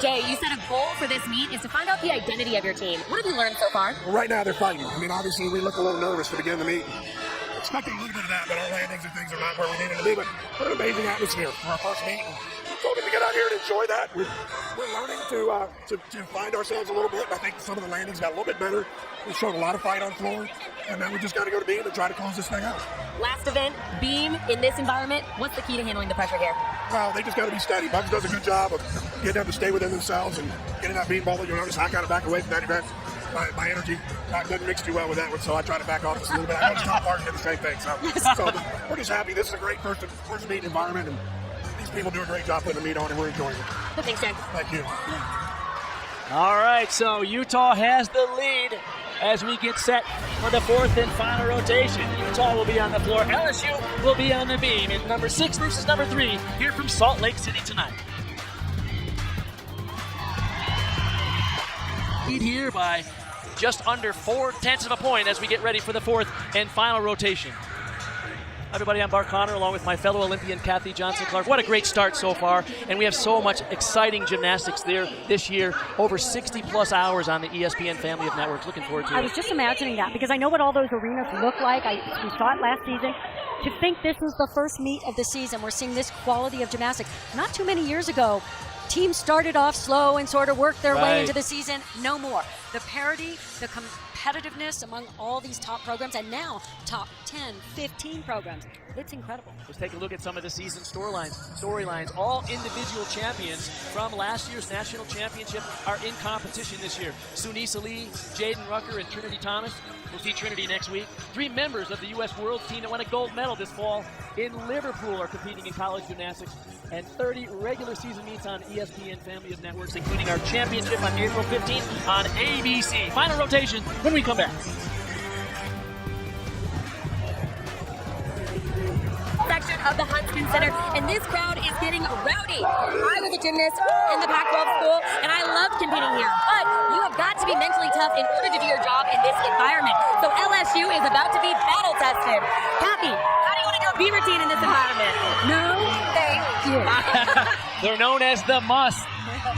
Jay, you said a goal for this meet is to find out the identity of your team. What have you learned so far? Well, right now they're fighting. I mean, obviously we look a little nervous to begin the meet. Expecting a little bit of that, but our landings and things are not where we needed to be. But what an amazing atmosphere for our first meet. Told him to get out here and enjoy that. We're learning to find ourselves a little bit. I think some of the landings got a little bit better. We showed a lot of fight on floor, and now we just got to go to beam and try to close this thing out. Last event, beam in this environment. What's the key to handling the pressure here? Well, they just got to be steady. Bugs does a good job of getting them to stay within themselves and getting that beam ball. You'll notice I kind of back away from that event. My energy doesn't mix too well with that one, so I try to back off just a little bit. I know Tom Martin did the same thing, so we're just happy. This is a great first meet environment, and these people do a great job putting the meet on, and we're enjoying it. Thanks, Jen. Thank you. All right, so Utah has the lead as we get set for the fourth and final rotation. Utah will be on the floor. LSU will be on the beam. And number 6 versus number 3 here from Salt Lake City tonight. Lead here by just under 0.4 of a point as we get ready for the fourth and final rotation. Everybody, I'm Bart Connor, along with my fellow Olympian Kathy Johnson-Clark. What a great start so far, and we have so much exciting gymnastics there this year. Over 60-plus hours on the ESPN family of networks. Looking forward to it. I was just imagining that because I know what all those arenas look like. We saw it last season. To think this is the first meet of the season, we're seeing this quality of gymnastics. Not too many years ago, teams started off slow and sort of worked their way into the season. No more. The parity, the competitiveness among all these top programs, and now top 10, 15 programs. It's incredible. Let's take a look at some of the season storylines. All individual champions from last year's national championship are in competition this year. Sunisa Lee, Jaden Rucker, and Trinity Thomas. We'll see Trinity next week. 3 members of the U.S. World team that won a gold medal this fall in Liverpool are competing in college gymnastics. And 30 regular season meets on ESPN family of networks, including our championship on April 15th on ABC. Final rotation when we come back. Section of the Huntsman Center, and this crowd is getting rowdy. I was a gymnast in the Pac-12 school, and I loved competing here. But you have got to be mentally tough in order to do your job in this environment. So LSU is about to be battle tested. Kathy, how do you want to do a B routine in this environment? No, thank you. They're known as the Must,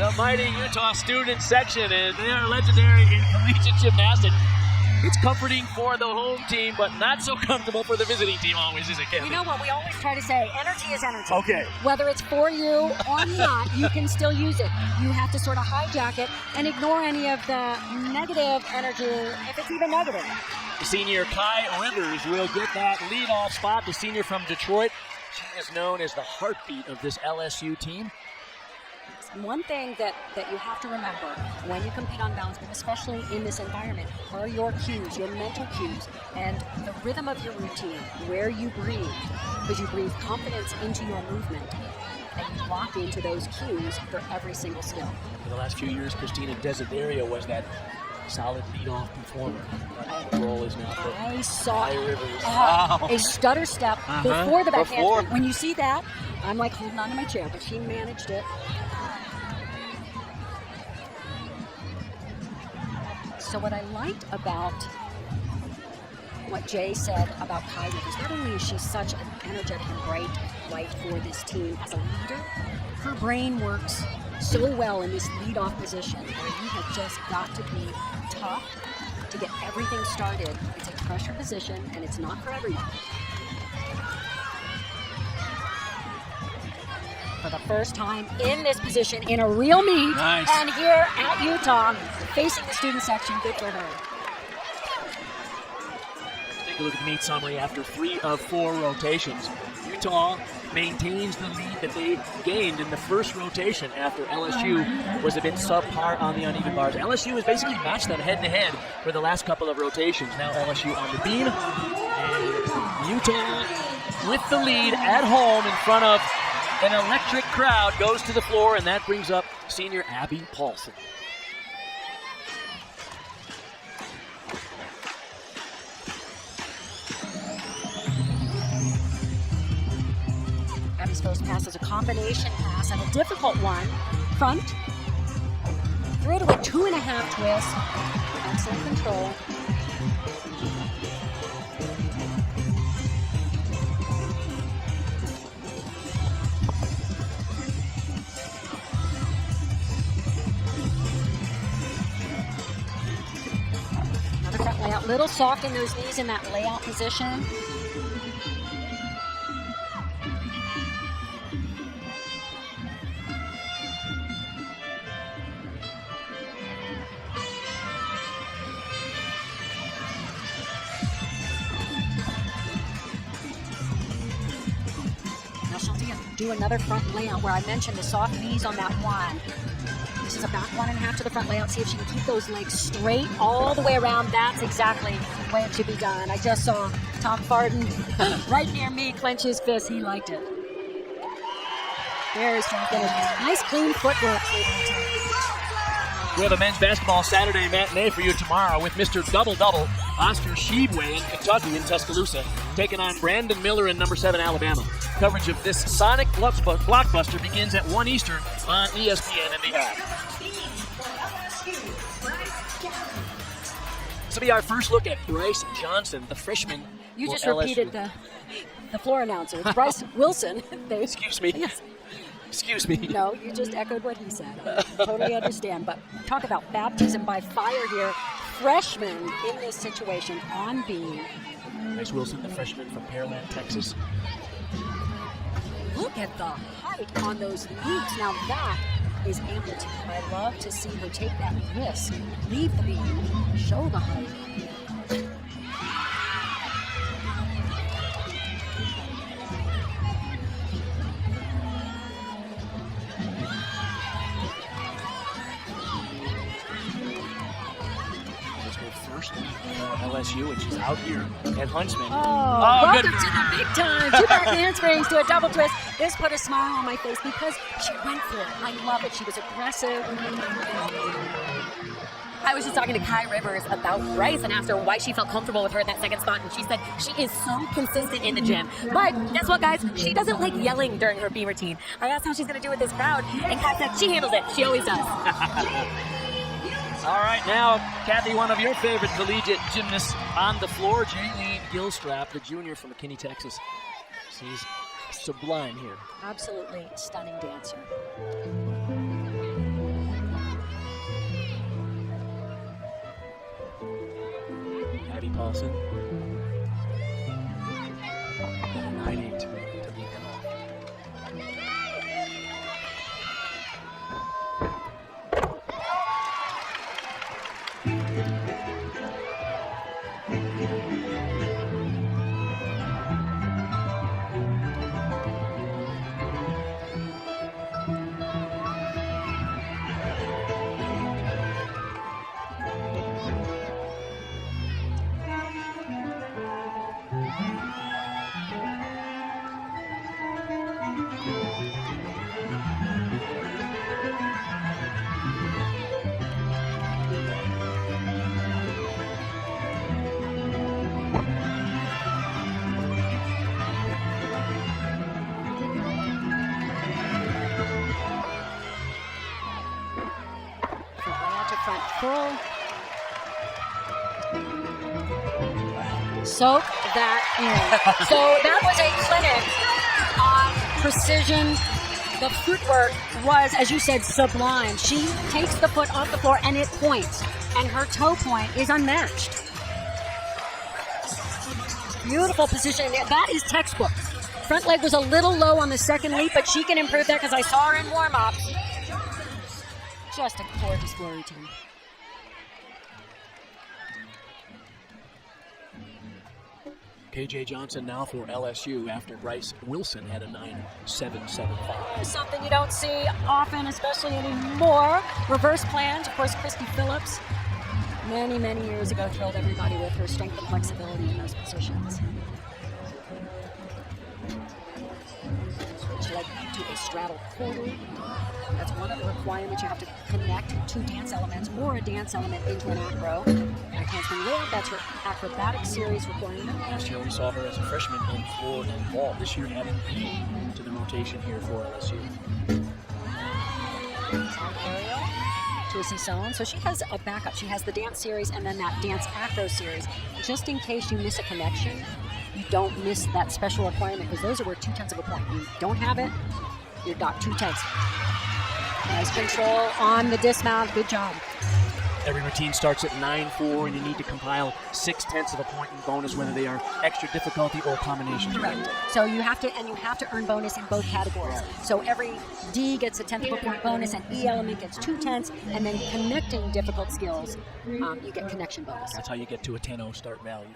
the mighty Utah student section, and they are legendary in collegiate gymnastics. It's comforting for the home team, but not so comfortable for the visiting team always, is it, Kathy? You know what we always try to say, energy is energy. Okay. Whether it's for you or not, you can still use it. You have to sort of hijack it and ignore any of the negative energy, if it's even negative. The senior Kai Rivers will get that leadoff spot. The senior from Detroit. She is known as the heartbeat of this LSU team. One thing that you have to remember when you compete on balance, but especially in this environment, are your cues, your mental cues, and the rhythm of your routine, where you breathe, because you breathe confidence into your movement, and you lock into those cues for every single skill. For the last few years, Christina Desiderio was that solid leadoff performer. The role is now for I saw Kai Rivers. a stutter step before the back handspring. When you see that, I'm like holding on to my chair, but she managed it. So what I liked about what Jay said about Kai Rivers, not only is she such an energetic and bright light for this team as a leader, her brain works so well in this leadoff position where you have just got to be tough to get everything started. It's a pressure position and it's not for everyone. For the first time in this position in a real meet, and here at Utah, facing the student section, good for her. Take a look at the meet summary after 3 of 4 rotations. Utah maintains the lead that they gained in the first rotation after LSU was a bit subpar on the uneven bars. LSU has basically matched them head-to-head for the last couple of rotations. Now LSU on the beam, and Utah with the lead at home in front of an electric crowd goes to the floor, and that brings up senior Abby Paulson. Abby's first pass is a combination pass and a difficult one. Front, through to a 2.5 twist. Excellent control. Layout, little soft in those knees in that layout position. Now she'll do another front layout where I mentioned the soft knees on that one. This is a back 1.5 to the front layout. See if she can keep those legs straight all the way around. That's exactly the way it should be done. I just saw Tom Farden right near me clench his fist. He liked it. Very strong finish. Nice clean footwork. We have a men's basketball Saturday matinee for you tomorrow with Mr. Double-Double, Oscar Sheebway in Kentucky in Tuscaloosa, taking on Brandon Miller in number 7 Alabama. Coverage of this Sonic blockbuster begins at 1 Eastern on ESPN and the app. This will be our first look at Bryce Johnson, the freshman You for just LSU. repeated the floor announcer. It's Bryce Wilson. Excuse me. Yes. Excuse me. No, you just echoed what he said. I totally understand. But talk about baptism by fire here. Freshman in this situation on beam. Bryce Wilson, the freshman from Pearland, Texas. Look at the height on those leaps. Now that is amplitude. I love to see her take that risk, leave the beam, show the height. First LSU, and she's out here at Huntsman. Welcome good. to the big time. 2 back handsprings to a double twist. This put a smile on my face because she went for it. I love it. She was aggressive. I was just talking to Kai Rivers about Bryce and asked her why she felt comfortable with her at that second spot, and she said she is so consistent in the gym. But guess what, guys? She doesn't like yelling during her beam routine. I asked how she's going to do with this crowd, and Kai said she handles it. She always does. All right, now, Kathy, one of your favorite collegiate gymnasts on the floor, Jaylene Gilstrap, the junior from McKinney, Texas. She's sublime here. Absolutely stunning dancer. Abby Paulson. 9-8 to lead them off. Front full. Soak that in. So that was a clinic on precision. The footwork was, as you said, sublime. She takes the foot off the floor and it points. And her toe point is unmatched. Beautiful position. That is textbook. Front leg was a little low on the second leap, but she can improve that because I saw her in warm-up. Just a gorgeous glory team. KJ Johnson now for LSU after Bryce Wilson had a 9.775. Something you don't see often, especially anymore. Reverse plans, of course, Christy Phillips. Many, many years ago, thrilled everybody with her strength and flexibility in those positions. Switch leg to a straddle quarter. That's one of the requirements. You have to connect 2 dance elements or a dance element into an acro. Back handspring lift, that's her acrobatic series requirement. Last year we saw her as a freshman in floor and ball. This year adding beam to the rotation here for LSU. Side aerial to a seesaw. So she has a backup. She has the dance series and then that dance acro series. Just in case you miss a connection, you don't miss that special requirement because those are worth 0.2 of a point. You don't have it, you've got 0.2. Nice control on the dismount. Good job. Every routine starts at 9.4, and you need to compile 0.6 of a point in bonus, whether they are extra difficulty or combinations. Correct. So you have to earn bonus in both categories. So every D gets a 1/10 of a point bonus, and E element gets 2/10, and then connecting difficult skills, you get connection bonus. That's how you get to a 10-0 start value.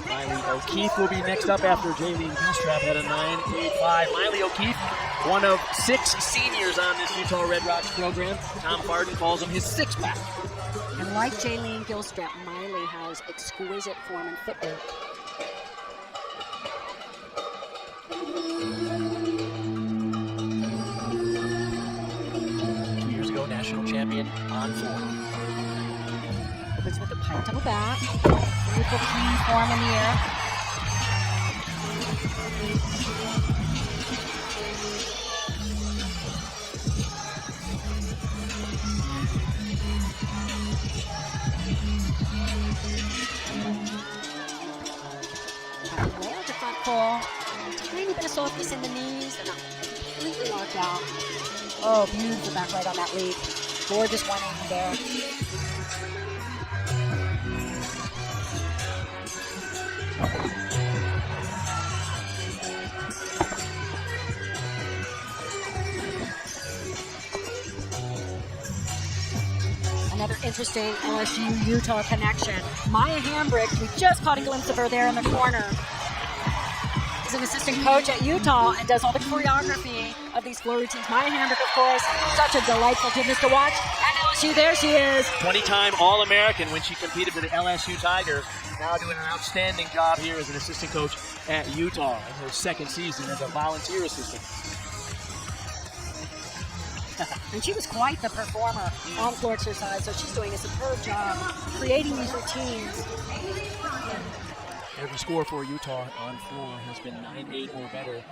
Miley O'Keefe will be next up after Jaylene Gilstrap had a 9.85. Miley O'Keefe, one of 6 seniors on this Utah Red Rocks program. Tom Farden calls him his 6-pack. And like Jaylene Gilstrap, Miley has exquisite form and footwork. Years ago, national champion on floor. Opens with a pike double back. Beautiful clean form in the air. softness in the knees. They're not completely locked out. Oh, beautiful back right on that leap. Gorgeous 180 there. Another interesting LSU-Utah connection. Maya Hambrick, we just caught a glimpse of her there in the corner. She's an assistant coach at Utah and does all the choreography of these floor routines. Maya Hambrick, of course, such a delightful gymnast to watch. At LSU, there she is. 20-time All-American when she competed for the LSU Tigers. Now doing an outstanding job here as an assistant coach at Utah in her second season as a volunteer assistant. And she was quite the performer on floor exercise, so she's doing a superb job creating these routines. Every score for Utah on floor has been 9-8 or better.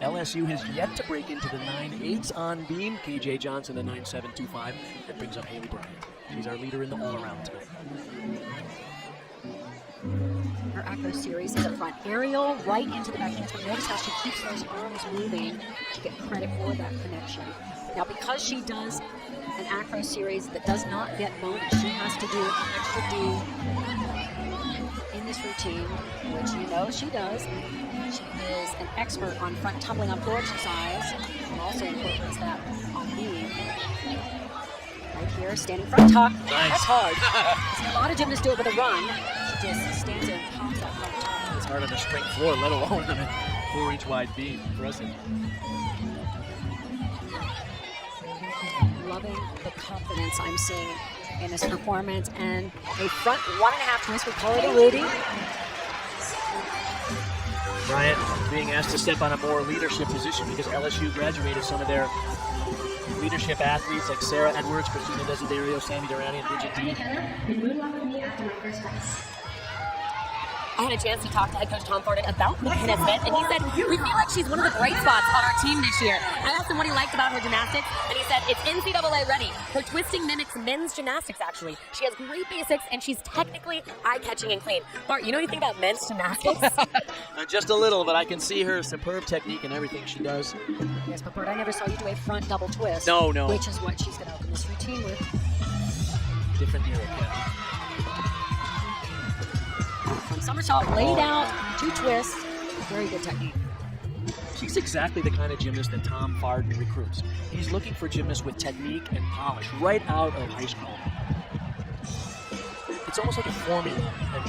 LSU has yet to break into the 9-8s on beam. KJ Johnson, the 9-7-2-5. That brings up Haley Bryant. She's our leader in the all-around tonight. Her acro series is a front aerial right into the back handspring. Notice how she keeps those arms moving to get credit for that connection. Now, because she does an acro series that does not get bonus, she has to do an extra D in this routine, which you know she does. She is an expert on front tumbling on floor exercise, and also incorporates that on beam. Right here, standing front tuck. Nice. That's hard. A lot of gymnasts do it with a run. She just stands there and pops that front tuck. It's hard on a spring floor, let alone on a 4-inch wide beam. Impressive. Loving the confidence I'm seeing in this performance, and a front 1.5 twist. We call it a Rudy. Bryant being asked to step on a more leadership position because LSU graduated some of their leadership athletes like Sarah Edwards, Christina Desiderio, Sammy Durrani, and Bridget Dean. I had a chance to talk to head coach Tom Forden about McKenna Smith, and he said, we feel like she's one of the bright spots on our team this year. I asked him what he liked about her gymnastics, and he said, it's NCAA ready. Her twisting mimics men's gymnastics, actually. She has great basics, and she's technically eye-catching and clean. Bart, you know anything about men's gymnastics? Just a little, but I can see her superb technique in everything she does. Yes, but Bert, I never saw you do a front double twist. No. Which is what she's going to open this routine with. Different era, Kevin. Front somersault, laid out, 2 twists. Very good technique. She's exactly the kind of gymnast that Tom Forden recruits. He's looking for gymnasts with technique and polish right out of high school. It's almost like a formula, and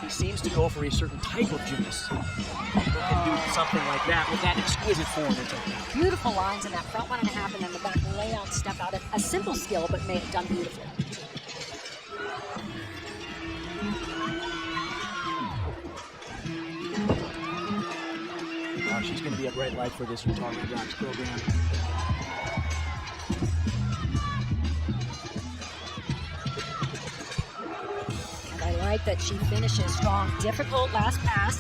he seems to go for a certain type of gymnast who can do something like that with that exquisite form and technique. Beautiful lines in that front 1.5 and then the back layout step out. A simple skill, but done beautifully. She's going to be a bright light for this Utah Red Rocks program. And I like that she finishes strong. Difficult last pass.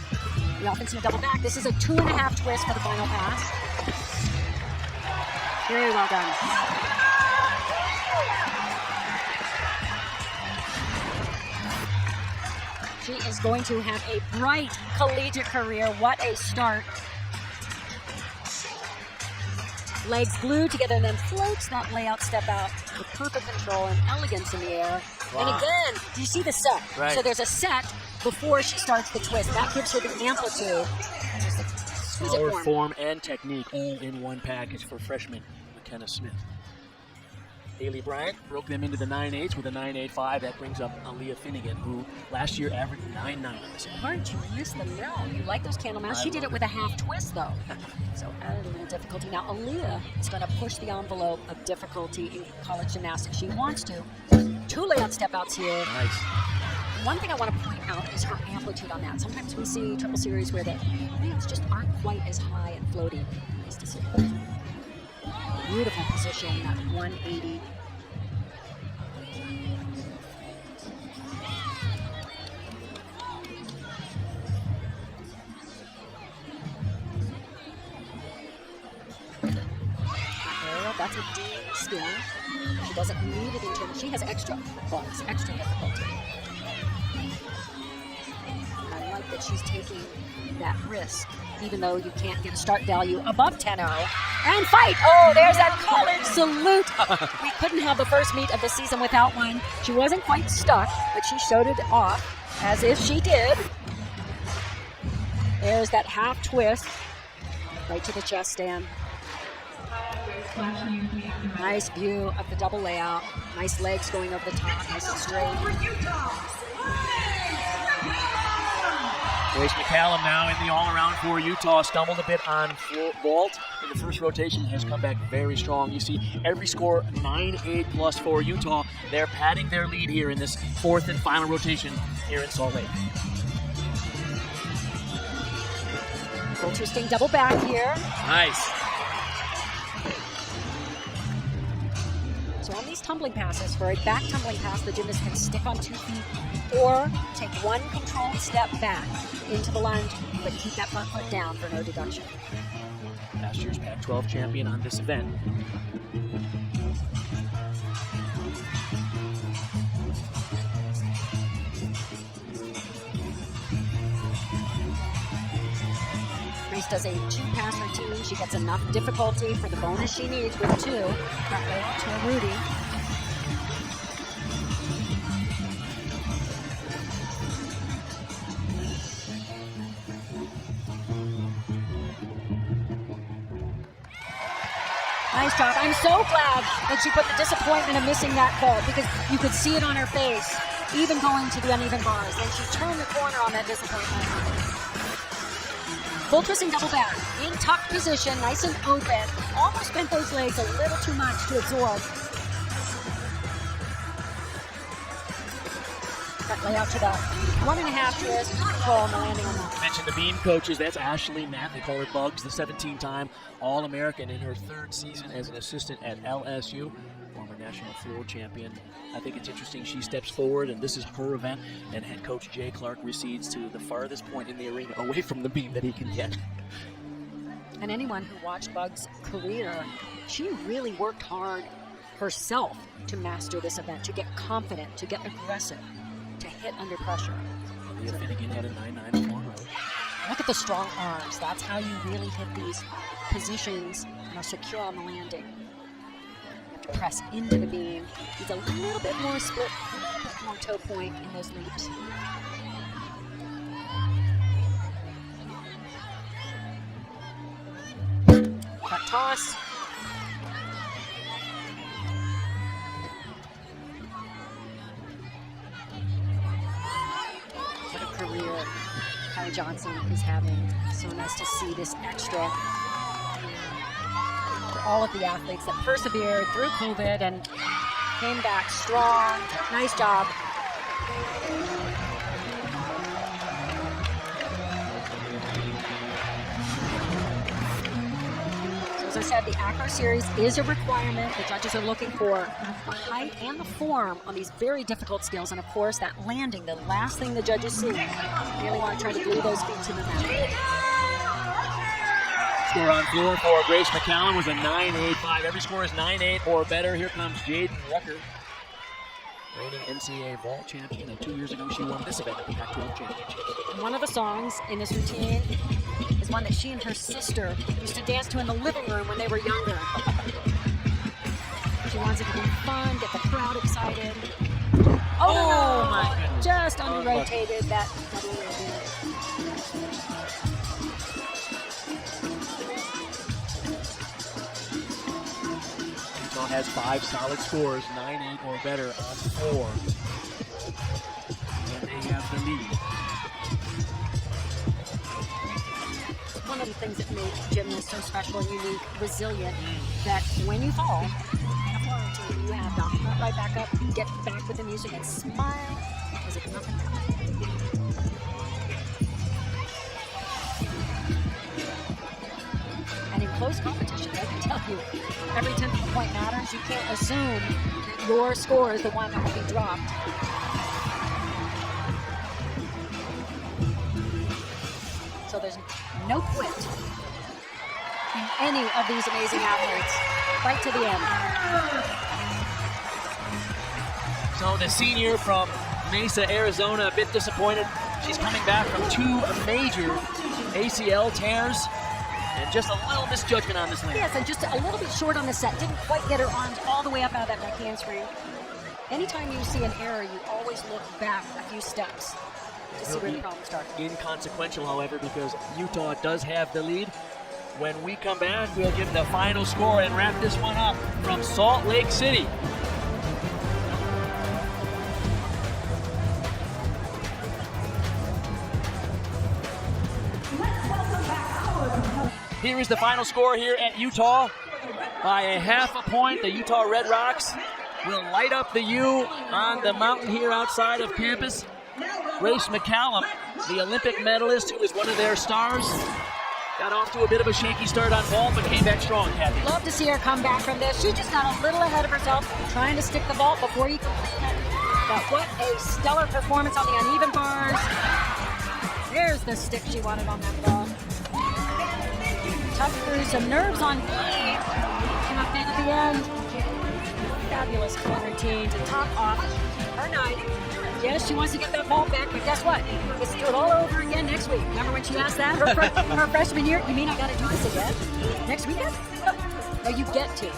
We often see a double back. This is a 2.5 twist for the final pass. Very well done. She is going to have a bright collegiate career. What a start. Legs glued together and then floats that layout step out with perfect control and elegance in the air. Wow. And again, do you see the set? Right. So there's a set before she starts the twist. That gives her the amplitude. Power, form, and technique all in one package for freshman McKenna Smith. Haley Bryant broke them into the 9-8s with a 9-8-5. That brings up Aaliyah Finnegan, who last year averaged 9-9. Aren't you miss them now? You like those candle mounts? She did it with a half twist, though. So added a little difficulty. Now, Aaliyah is going to push the envelope of difficulty in college gymnastics. She wants to. 2 layout step outs here. Nice. One thing I want to point out is her amplitude on that. Sometimes we see triple series where the layouts just aren't quite as high and floaty. Nice to see. Beautiful position, that 180. That's a D skill. She doesn't need it in terms. She has extra buttons, extra difficulty. I like that she's taking that risk, even though you can't get a start value above 10-0. And fight! Oh, there's that college salute. We couldn't have the first meet of the season without one. She wasn't quite stuck, but she showed it off as if she did. There's that half twist right to the chest stand. Nice view of the double layout. Nice legs going over the top, nice and straight. Grace McCallum now in the all-around for Utah. Stumbled a bit on vault in the first rotation. Has come back very strong. You see every score 9-8 plus for Utah. They're padding their lead here in this fourth and final rotation here in Salt Lake. Interesting double back here. Nice. So on these tumbling passes, for a back tumbling pass, the gymnast can stick on 2 feet or take one controlled step back into the lunge, but keep that front foot down for no deduction. Last year's Pac-12 champion on this event. Grace does a 2-pass routine. She gets enough difficulty for the bonus she needs with 2. Front layout to a Rudy. Nice job. I'm so glad that she put the disappointment of missing that vault, because you could see it on her face, even going to the uneven bars. And she turned the corner on that disappointment. Full twisting double back. In tuck position, nice and open. Almost bent those legs a little too much to absorb. Front layout to the 1.5 twist. Pull on the landing on that. Mentioned the beam coaches. That's Ashley Matt. They call her Bugs, the 17-time All-American in her 3rd season as an assistant at LSU. Former national floor champion. I think it's interesting. She steps forward, and this is her event, and head coach Jay Clark recedes to the farthest point in the arena away from the beam that he can get. And anyone who watched Bugs' career, she really worked hard herself to master this event, to get confident, to get aggressive, to hit under pressure. Leah Finnegan had a 9-9 long row. Look at the strong arms. That's how you really hit these positions and are secure on the landing. You have to press into the beam. Needs a little bit more split, a little bit more toe point in those leaps. Front toss. What a career Kylie Johnson is having. So nice to see this extra for all of the athletes that persevered through COVID and came back strong. Nice job. As I said, the Acro Series is a requirement. The judges are looking for the height and the form on these very difficult skills. And of course, that landing, the last thing the judges see. Really want to try to glue those feet to the mat. Score on floor for Grace McCallum was a 9.85. Every score is 9.8 or better. Here comes Jaden Rucker, reigning NCAA vault champion. And 2 years ago, she won this event at the Pac-12 championship. One of the songs in this routine is one that she and her sister used to dance to in the living room when they were younger. She wants it to be fun, get the crowd excited. Oh, no, my goodness. Just under-rotated that double rear view. Utah has 5 solid scores, 9-8 or better on 4. And they have the lead. One of the things that make gymnasts so special and unique, resilient, that when you fall, in a floor routine, you have to hop right back up, get back with the music, and smile as if nothing happened. And in close competition, I can tell you, every 10th of a point matters. You can't assume that your score is the one that will be dropped. So there's no quit in any of these amazing athletes, right to the end. So the senior from Mesa, Arizona, a bit disappointed She's coming back from 2 major ACL tears and just a little misjudgment on this lane. Yes, and just a little bit short on the set. Didn't quite get her arms all the way up out of that back handspring. Anytime you see an error, you always look back a few steps to see where the problem started. Inconsequential, however, because Utah does have the lead. When we come back, we'll give the final score and wrap this one up from Salt Lake City. Here is the final score here at Utah. By a half a point, the Utah Red Rocks will light up the U on the mountain here outside of campus. Grace McCallum, the Olympic medalist who is one of their stars, got off to a bit of a shaky start on vault, but came back strong, Kathy. Love to see her come back from this. She just got a little ahead of herself, trying to stick the vault before you. But what a stellar performance on the uneven bars. There's the stick she wanted on that ball. Tough through some nerves on E. Came up big at the end. Fabulous routine to top off her night. Yes, she wants to get that ball back, but guess what? Let's do it all over again next week. Remember when she asked that her freshman year? You mean I got to do this again? Next weekend? No, you get to.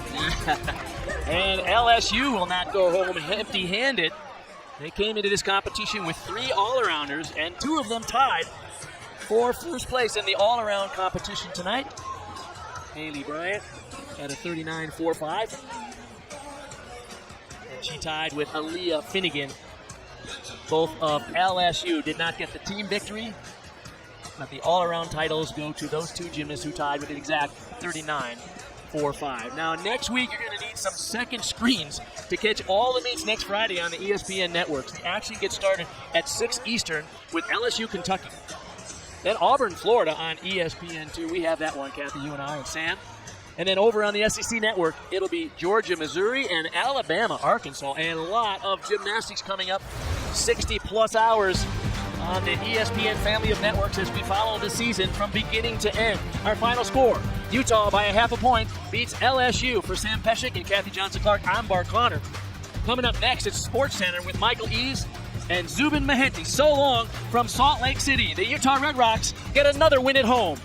And LSU will not go home empty-handed. They came into this competition with 3 all-arounders, and 2 of them tied for first place in the all-around competition tonight. Haley Bryant at a 39.45. And she tied with Aaliyah Finnegan. Both of LSU did not get the team victory, but the all-around titles go to those 2 gymnasts who tied with an exact 39.45. Now, next week, you're going to need some second screens to catch all the meets next Friday on the ESPN networks. The action gets started at 6 Eastern with LSU Kentucky. Then Auburn, Florida on ESPN2. We have that one, Kathy, you and I and Sam. And then over on the SEC network, it'll be Georgia, Missouri, and Alabama, Arkansas. And a lot of gymnastics coming up, 60-plus hours on the ESPN family of networks as we follow the season from beginning to end. Our final score, Utah by a half a point beats LSU. For Sam Peshek and Kathy Johnson-Clark, I'm Bart Connor. Coming up next, it's Sports Center with Michael Eves and Zubin Mehenti. So long from Salt Lake City. The Utah Red Rocks get another win at home.